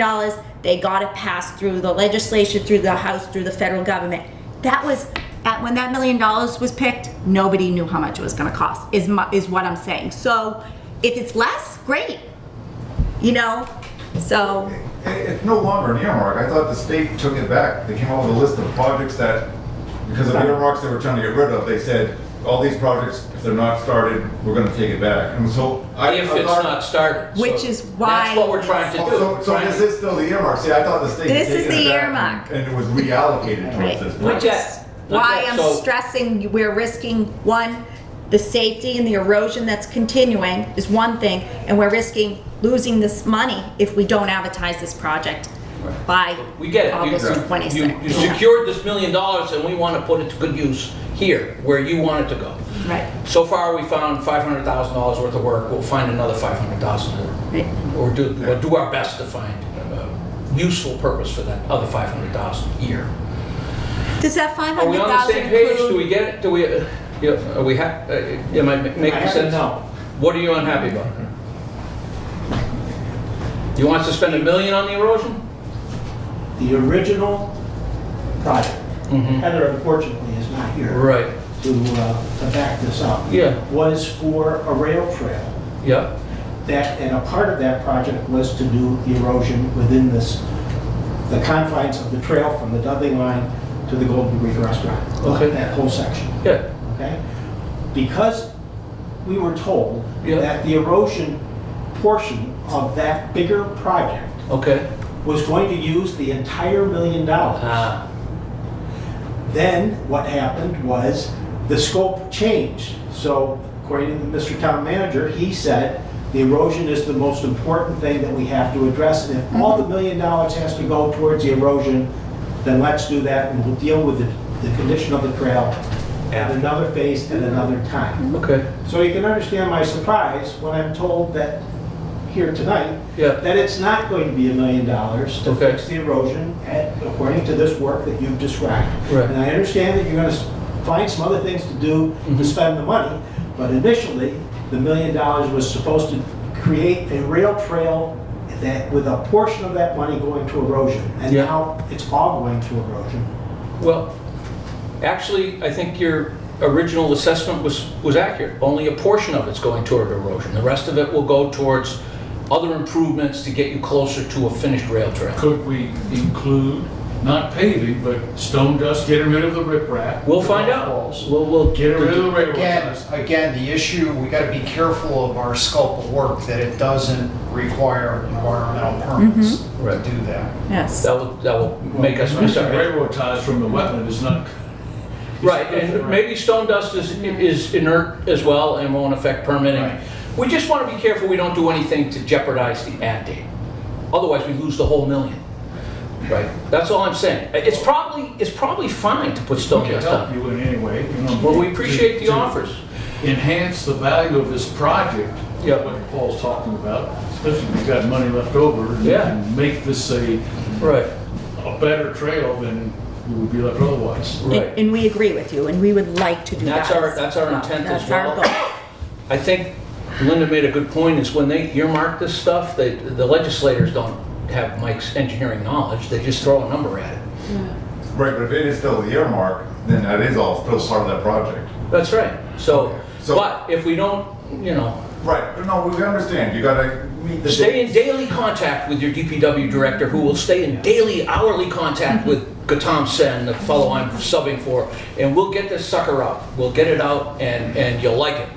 [SPEAKER 5] They got it passed through the legislature, through the House, through the federal government. That was when that $1 million was picked, nobody knew how much it was going to cost, is what I'm saying. So if it's less, great. So
[SPEAKER 6] It's no longer an earmark. I thought the state took it back. They came up with a list of projects that, because of earmarks they were trying to get rid of, they said, all these projects, if they're not started, we're gonna take it back. And so
[SPEAKER 2] If it's not started.
[SPEAKER 5] Which
[SPEAKER 2] So
[SPEAKER 5] is why-
[SPEAKER 2] That's what we're trying to do.
[SPEAKER 6] So this is still the earmark. See, I thought the state had
[SPEAKER 5] This is
[SPEAKER 6] taken it
[SPEAKER 5] the
[SPEAKER 6] back
[SPEAKER 5] earmark.
[SPEAKER 6] and it was reallocated
[SPEAKER 5] Right.
[SPEAKER 6] towards this.
[SPEAKER 2] Not
[SPEAKER 5] Which
[SPEAKER 2] yet.
[SPEAKER 5] is
[SPEAKER 2] Not
[SPEAKER 5] why
[SPEAKER 2] yet.
[SPEAKER 5] I'm
[SPEAKER 2] So-
[SPEAKER 5] stressing we're risking, one, the safety and the erosion that's continuing is one thing, and we're risking losing this money if we don't advertise this project by
[SPEAKER 2] We get it.
[SPEAKER 5] August
[SPEAKER 6] You-
[SPEAKER 5] 26th.
[SPEAKER 2] You secured this $1 million and we want to put it to good use here, where you want it to go.
[SPEAKER 5] Right,
[SPEAKER 2] So far, we found $500,000 worth of work. We'll find another 500,000
[SPEAKER 5] right.
[SPEAKER 2] or we'll do our best to find a useful purpose for that other 500,000 a year.
[SPEAKER 5] Does that
[SPEAKER 2] Are we on the
[SPEAKER 5] 500,000
[SPEAKER 2] same page? Do we
[SPEAKER 5] include?
[SPEAKER 2] get it? Do we, are we, am I making
[SPEAKER 7] I have to
[SPEAKER 2] sense?
[SPEAKER 7] know.
[SPEAKER 2] What are you unhappy about? You want us to spend $1 million on the erosion?
[SPEAKER 7] The original project,
[SPEAKER 2] Mm-hmm.
[SPEAKER 7] Heather unfortunately is not here
[SPEAKER 2] Right.
[SPEAKER 7] to back this up,
[SPEAKER 2] Yeah.
[SPEAKER 7] was for a rail trail.
[SPEAKER 2] Yeah.
[SPEAKER 7] And a part of that project was to do the erosion within the confines of the trail from the Dudley line to the Golden Reef Restaurant.
[SPEAKER 2] Okay.
[SPEAKER 7] That whole section,
[SPEAKER 2] Yeah.
[SPEAKER 7] okay? Because we were told
[SPEAKER 2] Yeah.
[SPEAKER 7] that the erosion portion of that bigger project
[SPEAKER 2] Okay.
[SPEAKER 7] was going to use the entire $1 million.
[SPEAKER 2] Ah.
[SPEAKER 7] Then what happened was the scope changed. So according to Mr. Town Manager, he said the erosion is the most important thing that we have to address. And if all the $1 million has to go towards the erosion, then let's do that and we'll deal with the condition of the trail at another phase at another time.
[SPEAKER 2] Okay.
[SPEAKER 7] So you can understand my surprise when I'm told that here tonight,
[SPEAKER 2] Yeah.
[SPEAKER 7] that it's not going to be $1 million to
[SPEAKER 2] Okay.
[SPEAKER 7] fix the erosion according to this work that you've described.
[SPEAKER 2] Right.
[SPEAKER 7] And I understand that you're going to find some other things to do to spend the money, but initially, the $1 million was supposed to create a rail trail that, with a portion of that money going to erosion, and
[SPEAKER 2] Yeah.
[SPEAKER 7] now it's all going to erosion.
[SPEAKER 2] Well, actually, I think your original assessment was accurate. Only a portion of it's going toward erosion. The rest of it will go towards other improvements to get you closer to a finished rail trail.
[SPEAKER 9] Could we include, not paving, but stone dust, getting rid of the riprap?
[SPEAKER 2] We'll find out.
[SPEAKER 9] Walls,
[SPEAKER 2] We'll
[SPEAKER 9] getting rid of the railroad
[SPEAKER 3] Again,
[SPEAKER 9] ties.
[SPEAKER 3] the issue, we gotta be careful of our scope of work, that it doesn't require environmental permits
[SPEAKER 2] Right.
[SPEAKER 3] to do that.
[SPEAKER 5] Yes.
[SPEAKER 2] That will make us miss
[SPEAKER 9] Removing
[SPEAKER 2] our...
[SPEAKER 9] railroad ties from the wetland is not.
[SPEAKER 2] Right, and maybe stone dust is inert as well and won't affect permitting.
[SPEAKER 3] Right.
[SPEAKER 2] We just want to be careful we don't do anything to jeopardize the ad date. Otherwise, we lose the whole million. Right? That's all I'm saying. It's probably fine to put
[SPEAKER 9] We
[SPEAKER 2] stone
[SPEAKER 9] can
[SPEAKER 2] dust
[SPEAKER 9] help
[SPEAKER 2] on.
[SPEAKER 9] you in any way, you know.
[SPEAKER 2] Well, we appreciate the
[SPEAKER 9] to
[SPEAKER 2] offers.
[SPEAKER 9] Enhance the value of this project,
[SPEAKER 2] Yep.
[SPEAKER 9] what Paul's talking about, especially if you've got money left over. and you
[SPEAKER 2] Yeah.
[SPEAKER 9] can make this a
[SPEAKER 2] Right,
[SPEAKER 9] better trail than you would be left otherwise.
[SPEAKER 2] right.
[SPEAKER 5] And we agree with you, and we would like to do that.
[SPEAKER 2] That's our intent as
[SPEAKER 5] That's our
[SPEAKER 2] well.
[SPEAKER 5] goal.
[SPEAKER 2] I think Linda made a good point, is when they earmark this stuff, the legislators don't have Mike's engineering knowledge, they just throw a number at it.
[SPEAKER 6] Right, but if it is still the earmark, then that is all still part of that project.
[SPEAKER 2] That's right. So,
[SPEAKER 6] Okay. So-
[SPEAKER 2] but if we don't,
[SPEAKER 6] Right, but no, we understand, you gotta meet the.
[SPEAKER 2] stay in
[SPEAKER 6] dates.
[SPEAKER 2] daily contact with your DPW director, who will stay in daily, hourly contact with Gatam Sen, the fellow I'm subbing for, and we'll get this sucker up. We'll get it out, and you'll like it.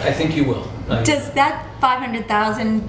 [SPEAKER 2] I think you will.
[SPEAKER 5] Does that 500,000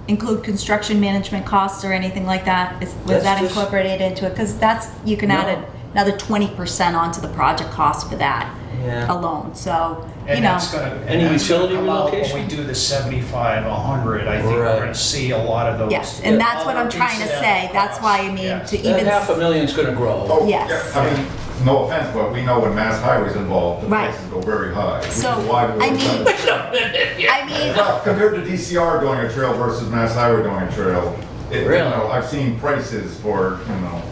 [SPEAKER 5] include construction management costs or anything like that? Was
[SPEAKER 2] That's
[SPEAKER 5] that
[SPEAKER 2] just-
[SPEAKER 5] incorporated into it? Because you can add another 20% onto the project cost for that
[SPEAKER 2] Yeah.
[SPEAKER 5] alone, so, you
[SPEAKER 3] And
[SPEAKER 5] know.
[SPEAKER 3] that's gonna,
[SPEAKER 2] Any
[SPEAKER 3] and that's gonna
[SPEAKER 2] utility
[SPEAKER 3] come out
[SPEAKER 2] relocation?
[SPEAKER 3] when we do the 75, 100, I think we're
[SPEAKER 2] Right.
[SPEAKER 3] gonna see a lot of those.
[SPEAKER 5] Yes, and that's what I'm trying to say. That's why I mean
[SPEAKER 3] Yes.
[SPEAKER 5] to
[SPEAKER 2] That
[SPEAKER 5] even,
[SPEAKER 2] $500,000's gonna grow.
[SPEAKER 6] Oh,
[SPEAKER 5] Yes.
[SPEAKER 6] yeah, I mean, no offense, but we know when Mass Highway's involved, the
[SPEAKER 5] Right.
[SPEAKER 6] prices go very high. Which is
[SPEAKER 5] So,
[SPEAKER 6] why we
[SPEAKER 5] I
[SPEAKER 6] always
[SPEAKER 5] mean-
[SPEAKER 6] have-
[SPEAKER 5] I mean,
[SPEAKER 6] Well, compared to DCR doing a trail versus Mass Highway doing a trail,
[SPEAKER 2] Really?
[SPEAKER 6] I've seen prices for,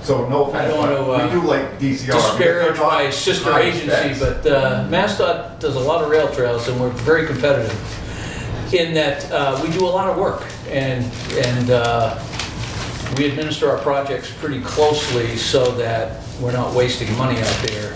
[SPEAKER 6] so no
[SPEAKER 2] I
[SPEAKER 6] offense,
[SPEAKER 2] don't
[SPEAKER 6] but
[SPEAKER 2] wanna,
[SPEAKER 6] we do like DCR.
[SPEAKER 2] disparage
[SPEAKER 6] because they're
[SPEAKER 2] my
[SPEAKER 6] not
[SPEAKER 2] sister
[SPEAKER 6] high
[SPEAKER 2] agency,
[SPEAKER 6] specs.
[SPEAKER 2] but MassDOT does a lot of rail trails, and we're very competitive in that we do a lot of work, and we administer our projects pretty closely so that we're not wasting money out there.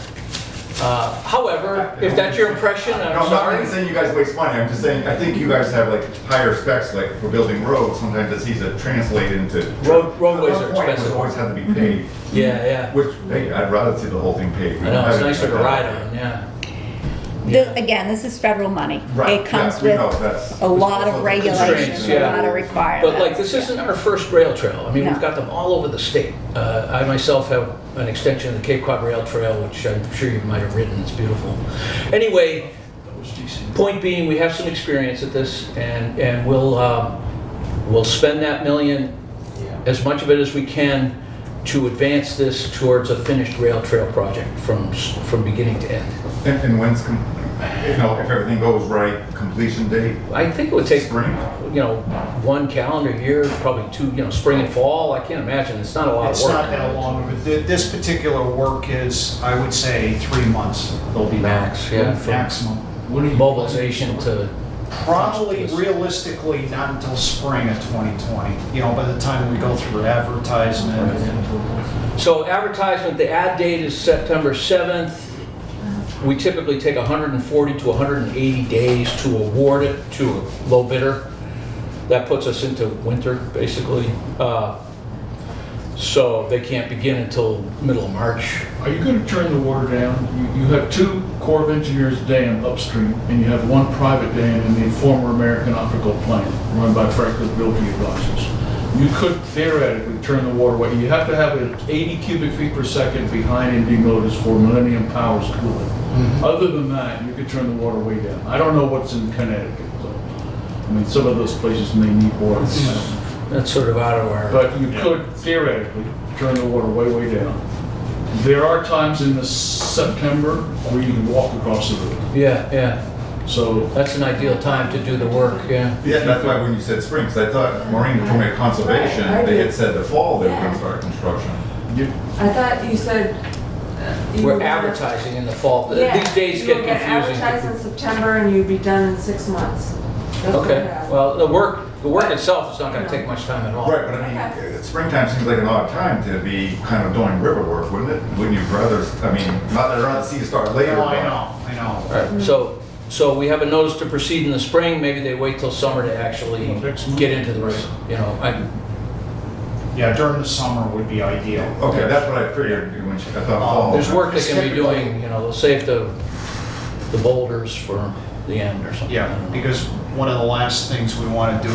[SPEAKER 2] However, if that's your impression,
[SPEAKER 6] No,
[SPEAKER 2] I'm
[SPEAKER 6] I'm not
[SPEAKER 2] sorry.
[SPEAKER 6] really saying you guys waste money, I'm just saying, I think you guys have like higher specs, like for building roads, sometimes it's easy to translate into.
[SPEAKER 2] Roadways are
[SPEAKER 6] The point was
[SPEAKER 2] expensive.
[SPEAKER 6] always had to be paved,
[SPEAKER 2] Yeah, yeah.
[SPEAKER 6] which, hey, I'd rather see the whole thing paved.
[SPEAKER 2] I know, it's nicer to ride on, yeah.
[SPEAKER 5] again, this is federal money.
[SPEAKER 6] Right,
[SPEAKER 5] It comes
[SPEAKER 6] yeah, we
[SPEAKER 5] with
[SPEAKER 6] know that's-
[SPEAKER 5] a lot of
[SPEAKER 6] Constraints,
[SPEAKER 5] regulations, a
[SPEAKER 2] yeah.
[SPEAKER 5] lot of requirements.
[SPEAKER 2] But like, this isn't our first rail trail. I mean,
[SPEAKER 5] No.
[SPEAKER 2] we've got them all over the state. I myself have an extension of the Cape Cod Rail Trail, which I'm sure you might have ridden. It's beautiful. Anyway,
[SPEAKER 9] That was decent.
[SPEAKER 2] point being, we have some experience at this, and we'll spend that million, as much of it as we can, to advance this towards a finished rail trail project from beginning to end.
[SPEAKER 6] And when's, if everything goes right, completion date?
[SPEAKER 2] I think it would take,
[SPEAKER 6] Spring?
[SPEAKER 2] one calendar year, probably two, spring and fall. I can't imagine. It's not a lot of
[SPEAKER 3] It's
[SPEAKER 2] work.
[SPEAKER 3] not that long, but this particular work is, I would say, 3 months. They'll be
[SPEAKER 2] Max, yeah, from-
[SPEAKER 3] Maximum.
[SPEAKER 9] What do you?
[SPEAKER 2] Mobilization to,
[SPEAKER 3] Probably realistically not until spring of 2020, by the time we go through advertisement and
[SPEAKER 2] so advertisement, the ad date is September 7th. We typically take 140 to 180 days to award it to a low bidder. That puts us into winter, basically. So they can't begin until middle of March.
[SPEAKER 9] Are you going to turn the water down? You have 2 Corps of Engineers dam upstream, and you have 1 private dam in the former American Optical plant, run by Franklin Bilge Advisors. You could theoretically turn the water away. You have to have it 80 cubic feet per second behind ND motors for Millennium Power's cooling. Other than that, you could turn the water way down. I don't know what's in Connecticut, so, I mean, some of those places may need water.
[SPEAKER 2] That's sort of out of our,
[SPEAKER 9] But you could theoretically turn the water way, way down. There are times in the September where you can walk across the river.
[SPEAKER 2] yeah.
[SPEAKER 9] So
[SPEAKER 2] That's an ideal time to do the work, yeah.
[SPEAKER 6] Yeah, that's why when you said spring, because I thought Maureen told me at conservation,
[SPEAKER 10] Right, I
[SPEAKER 6] they had
[SPEAKER 10] did.
[SPEAKER 6] said the fall they were
[SPEAKER 10] Yeah.
[SPEAKER 6] gonna start construction.
[SPEAKER 9] you,
[SPEAKER 10] I thought you said. you
[SPEAKER 2] We're
[SPEAKER 10] were gonna-
[SPEAKER 2] advertising in the fall.
[SPEAKER 10] Yeah,
[SPEAKER 2] These dates
[SPEAKER 10] you
[SPEAKER 2] get
[SPEAKER 10] would advertised
[SPEAKER 2] confusing.
[SPEAKER 10] in September and you'd be done in 6 months. That's what I
[SPEAKER 2] Okay,
[SPEAKER 10] had.
[SPEAKER 2] well, the work the work itself is not gonna take much time at all.
[SPEAKER 6] Right, but I mean, springtime seems like an odd time to be kind of doing river work, wouldn't it? Wouldn't you rather, I mean, not that I'd rather see you start later.
[SPEAKER 3] No,
[SPEAKER 6] but-
[SPEAKER 3] I know.
[SPEAKER 2] Alright, so we have a notice to proceed in the spring, maybe they wait till summer to actually get into the race, you know,
[SPEAKER 3] Yeah, during the summer would be ideal.
[SPEAKER 6] Okay, that's what I figured when I thought fall.
[SPEAKER 2] there's work they can be doing, you know, they'll save the boulders for the end or something. I
[SPEAKER 3] Yeah,
[SPEAKER 2] don't know.
[SPEAKER 3] because one of the last things we want to do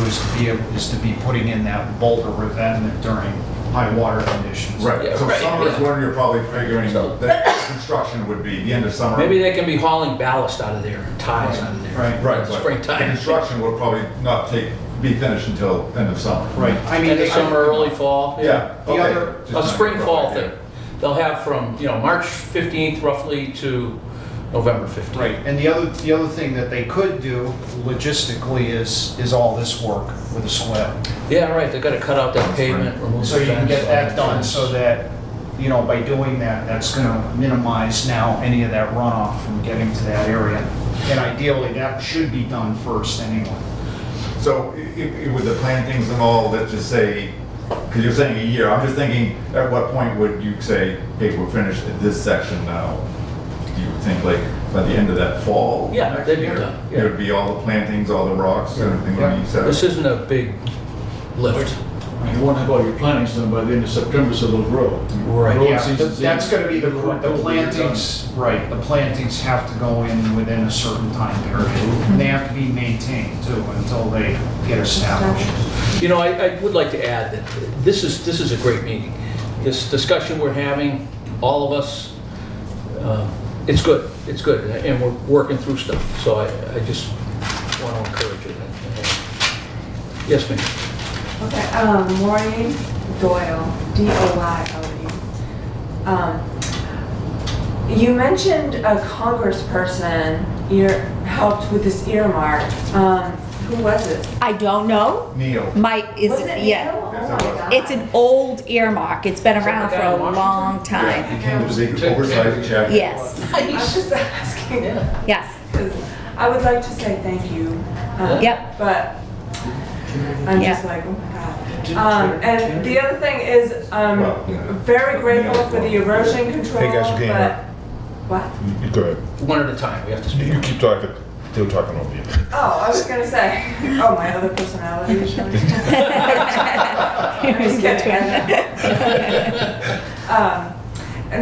[SPEAKER 3] is to be putting in that boulder revetment during high water conditions.
[SPEAKER 6] Right,
[SPEAKER 2] Yeah,
[SPEAKER 6] so
[SPEAKER 2] right,
[SPEAKER 6] summer is
[SPEAKER 2] yeah.
[SPEAKER 6] when you're probably figuring
[SPEAKER 2] So-
[SPEAKER 6] that construction would be the end of summer.
[SPEAKER 2] Maybe they can be hauling ballast out of there, and ties out of there.
[SPEAKER 3] Right.
[SPEAKER 6] Right, but
[SPEAKER 2] Springtime.
[SPEAKER 6] the construction will probably not be finished until end of summer.
[SPEAKER 3] Right, I mean.
[SPEAKER 2] End of summer, early fall.
[SPEAKER 6] Yeah,
[SPEAKER 3] The
[SPEAKER 6] okay.
[SPEAKER 3] other-
[SPEAKER 6] Just
[SPEAKER 2] A
[SPEAKER 6] not
[SPEAKER 2] spring,
[SPEAKER 6] rough
[SPEAKER 2] fall
[SPEAKER 6] idea.
[SPEAKER 2] thing. They'll have from, you know, March 15th roughly to November 15th.
[SPEAKER 3] Right, and the other thing that they could do logistically is all this work with the swale.
[SPEAKER 2] Yeah, right, they gotta cut out that pavement, remove the
[SPEAKER 3] So you can
[SPEAKER 2] fence,
[SPEAKER 3] get
[SPEAKER 2] all
[SPEAKER 3] that done
[SPEAKER 2] fence.
[SPEAKER 3] so that, you know, by doing that, that's gonna minimize now any of that runoff from getting to that area. And ideally, that should be done first anyway.
[SPEAKER 6] So with the plantings and all, let's just say, because you're saying a year, I'm just thinking, at what point would you say, hey, we're finished at this section now? Do you think like by the end of that fall?
[SPEAKER 2] Yeah,
[SPEAKER 6] next
[SPEAKER 2] they'd be
[SPEAKER 6] year,
[SPEAKER 2] done, yeah.
[SPEAKER 6] It would be all the plantings, all the rocks, everything
[SPEAKER 3] Yeah.
[SPEAKER 6] like you said?
[SPEAKER 2] This isn't a big lift.
[SPEAKER 9] You want to have all your plantings done by the end of September, so they'll grow.
[SPEAKER 2] Right.
[SPEAKER 9] Growing
[SPEAKER 3] Yeah,
[SPEAKER 9] season's
[SPEAKER 3] that's
[SPEAKER 9] in.
[SPEAKER 3] gonna be the plantings, right, the plantings have to go in within a certain time period. And they have to be maintained too until they get established.
[SPEAKER 2] You know, I would like to add that this is a great meeting. This discussion we're having, all of us, it's good, and we're working through stuff. So I just want to encourage it. Yes, ma'am.
[SPEAKER 10] Okay, Maureen Doyle, D-O-Y-L-E. You mentioned a congressperson helped with this earmark. Who was it?
[SPEAKER 5] I don't know.
[SPEAKER 6] Neil.
[SPEAKER 5] My, is
[SPEAKER 10] Was
[SPEAKER 5] it,
[SPEAKER 10] it
[SPEAKER 5] yeah.
[SPEAKER 10] Neil? Oh my God.
[SPEAKER 5] It's an old earmark. It's been around for a long
[SPEAKER 6] He
[SPEAKER 5] time.
[SPEAKER 6] came with a big oversized check.
[SPEAKER 5] Yes,
[SPEAKER 10] I'm just asking,
[SPEAKER 5] yes.
[SPEAKER 10] because I would like to say thank you.
[SPEAKER 5] Yep.
[SPEAKER 10] But I'm just
[SPEAKER 5] Yeah.
[SPEAKER 10] like, oh my God. And the other thing is, very grateful for the erosion control.
[SPEAKER 1] Hey, guys, you can't hear.
[SPEAKER 10] But, what?
[SPEAKER 1] You go ahead.
[SPEAKER 2] One at a time, we have to speak.
[SPEAKER 1] You keep talking. Still talking over you.
[SPEAKER 10] Oh, I was gonna say, oh, my other personality is showing. Just kidding.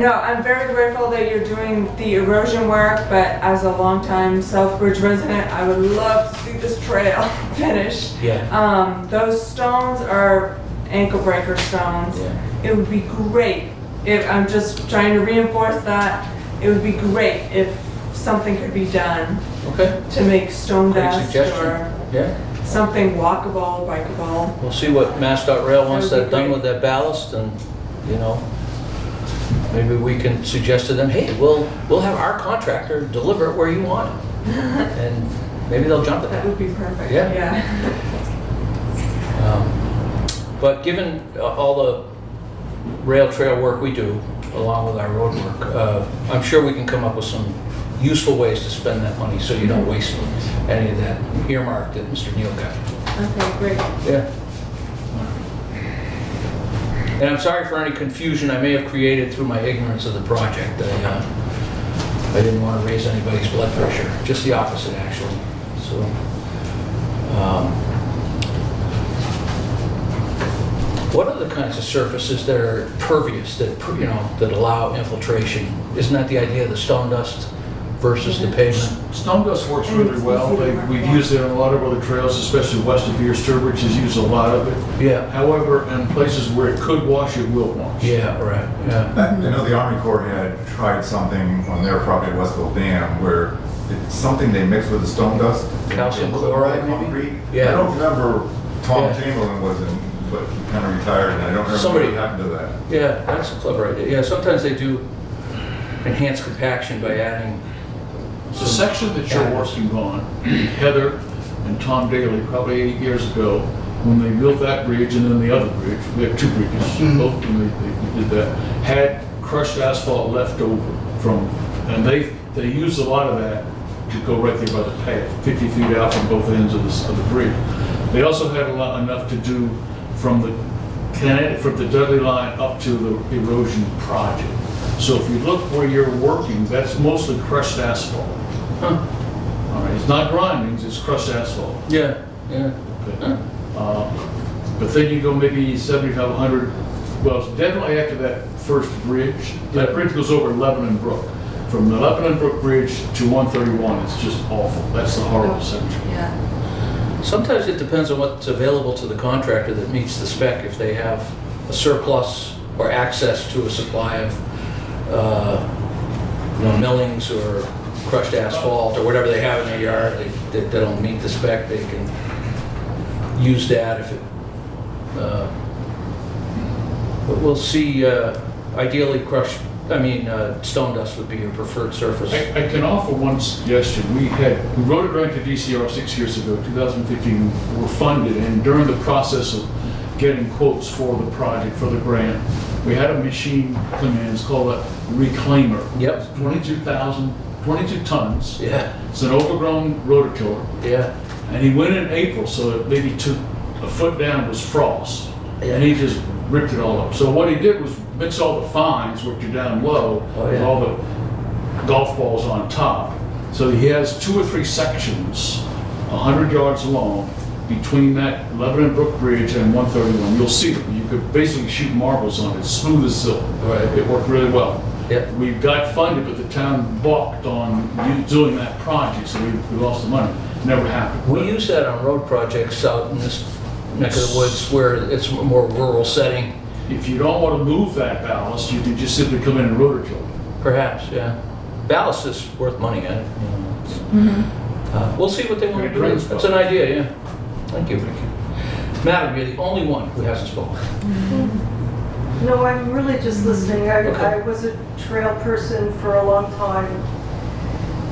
[SPEAKER 10] No, I'm very grateful that you're doing the erosion work, but as a longtime Southbridge resident, I would love to see this trail finished.
[SPEAKER 2] Yeah.
[SPEAKER 10] Those stones are ankle breaker stones.
[SPEAKER 2] Yeah.
[SPEAKER 10] It would be great if, I'm just trying to reinforce that, it would be great if something could be done
[SPEAKER 2] Okay.
[SPEAKER 10] to make stone
[SPEAKER 2] Great
[SPEAKER 10] dust
[SPEAKER 2] suggestion.
[SPEAKER 10] or
[SPEAKER 2] Yeah.
[SPEAKER 10] something walkable, bikeable.
[SPEAKER 2] We'll see what Mass.Rail wants
[SPEAKER 10] That would
[SPEAKER 2] that
[SPEAKER 10] be
[SPEAKER 2] done
[SPEAKER 10] great.
[SPEAKER 2] with that ballast, and, you know, maybe we can suggest to them, hey, we'll have our contractor deliver it where you want it. And maybe they'll jump at
[SPEAKER 10] That
[SPEAKER 2] that.
[SPEAKER 10] would be perfect.
[SPEAKER 2] Yeah. But given all the rail trail work we do, along with our road work, I'm sure we can come up with some useful ways to spend that money so you don't waste any of that earmark that Mr. Neal got.
[SPEAKER 10] Okay, great.
[SPEAKER 2] Yeah. And I'm sorry for any confusion I may have created through my ignorance of the project. I didn't want to raise anybody's blood pressure, just the opposite, actually. So, what are the kinds of surfaces that are pervious, that, you know, that allow infiltration? Isn't that the idea of the stone dust versus the pavement?
[SPEAKER 9] Stone dust works really well. We've used it on a lot of other trails, especially west of here. Stabilization has used a lot of it.
[SPEAKER 2] Yeah.
[SPEAKER 9] However, in places where it could wash, it will wash.
[SPEAKER 2] Yeah, right, yeah.
[SPEAKER 6] I know the Army Corps had tried something on their property at Westville Dam where it's something they mixed with the stone dust.
[SPEAKER 2] Calcium
[SPEAKER 6] They put it on
[SPEAKER 2] chloride,
[SPEAKER 6] the
[SPEAKER 2] maybe?
[SPEAKER 6] concrete.
[SPEAKER 2] Yeah.
[SPEAKER 6] I don't remember Tom
[SPEAKER 2] Yeah.
[SPEAKER 6] Chamberlain was in, but he kind of retired and I don't remember
[SPEAKER 2] Somebody-
[SPEAKER 6] what happened to that.
[SPEAKER 2] Yeah, that's a clever idea. Yeah, sometimes they do enhanced compaction by adding.
[SPEAKER 9] The section that you're working on, Heather and Tom Daly, probably 8 years ago, when they built that bridge and then the other bridge, we have two bridges, both of them they did that, had crushed asphalt left over from, and they used a lot of that to go right there by the path, 50 feet out from both ends of the bridge. They also had enough to do from the Dudley line up to the erosion project. So if you look where you're working, that's mostly crushed asphalt.
[SPEAKER 2] Huh.
[SPEAKER 9] All right, it's not grindings, it's crushed asphalt.
[SPEAKER 2] Yeah, yeah.
[SPEAKER 9] Okay. But then you go maybe 75, 100, well, it's definitely after that first bridge. That bridge goes over Lebanon Brook. From the Lebanon Brook Bridge to 131, it's just awful. That's the horrible section.
[SPEAKER 4] Yeah.
[SPEAKER 2] Sometimes it depends on what's available to the contractor that meets the spec. If they have a surplus or access to a supply of millings or crushed asphalt or whatever they have in their yard that don't meet the spec, they can use that if it. But we'll see. Ideally, stone dust would be your preferred surface.
[SPEAKER 9] I can offer one suggestion. We wrote a grant to DCR 6 years ago, 2015, we were funded, and during the process of getting quotes for the project, for the grant, we had a machine come in, it's called a reclaimer.
[SPEAKER 2] Yep.
[SPEAKER 9] It's 22 tons.
[SPEAKER 2] Yeah,
[SPEAKER 9] It's an overgrown rototiller.
[SPEAKER 2] yeah.
[SPEAKER 9] And he went in April, so it maybe took a foot down was frost.
[SPEAKER 2] Yeah.
[SPEAKER 9] And he just ripped it all up. So what he did was mix all the fines, which are down low,
[SPEAKER 2] Oh,
[SPEAKER 9] with
[SPEAKER 2] yeah.
[SPEAKER 9] all the golf balls on top. So he has 2 or 3 sections, 100 yards long, between that Lebanon Brook Bridge and 131. You'll see them. You could basically shoot marbles on it, smooth as silk.
[SPEAKER 2] Right.
[SPEAKER 9] It worked really well.
[SPEAKER 2] Yep.
[SPEAKER 9] We got funded, but the town balked on doing that project, so we lost the money. Never happened.
[SPEAKER 2] We use that on road projects out in this neck of the woods where it's a more rural setting.
[SPEAKER 9] If you don't want to move that ballast, you can just simply come in and rototill.
[SPEAKER 2] Perhaps, yeah. Ballast is worth money, eh? We'll see what they want to do.
[SPEAKER 9] Great.
[SPEAKER 2] That's an idea, yeah. Thank you. Madam, you're the only one who hasn't spoken.
[SPEAKER 11] No, I'm really just listening.
[SPEAKER 2] Okay.
[SPEAKER 11] I was a trail person for a long time.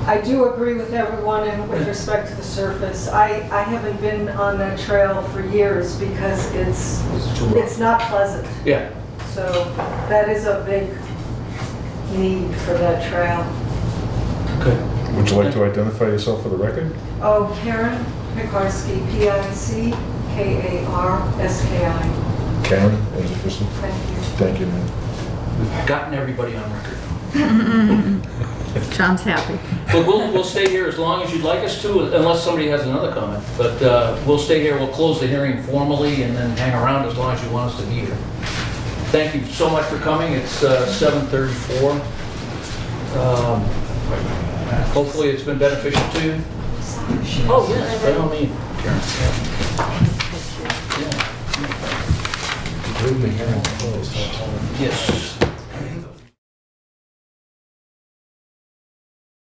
[SPEAKER 11] I do agree with everyone with respect to the surface. I haven't been on that trail for years because it's not pleasant.
[SPEAKER 2] Yeah.
[SPEAKER 11] So that is a big need for that trail.
[SPEAKER 2] Okay.
[SPEAKER 1] Would you like to identify yourself for the record?
[SPEAKER 11] Oh, Karen Pikarsky, Pickarski.
[SPEAKER 1] Karen, as official.
[SPEAKER 11] Thank you.
[SPEAKER 1] Thank you, man.
[SPEAKER 2] We've gotten everybody on record.
[SPEAKER 5] John's happy.
[SPEAKER 2] But we'll stay here as long as you'd like us to, unless somebody has another comment. But we'll stay here, we'll close the hearing formally and then hang around as long as you want us to be here. Thank you so much for coming. It's 7:34. Hopefully it's been beneficial to you. Oh, yes, by all means. Karen. Yeah. Yes.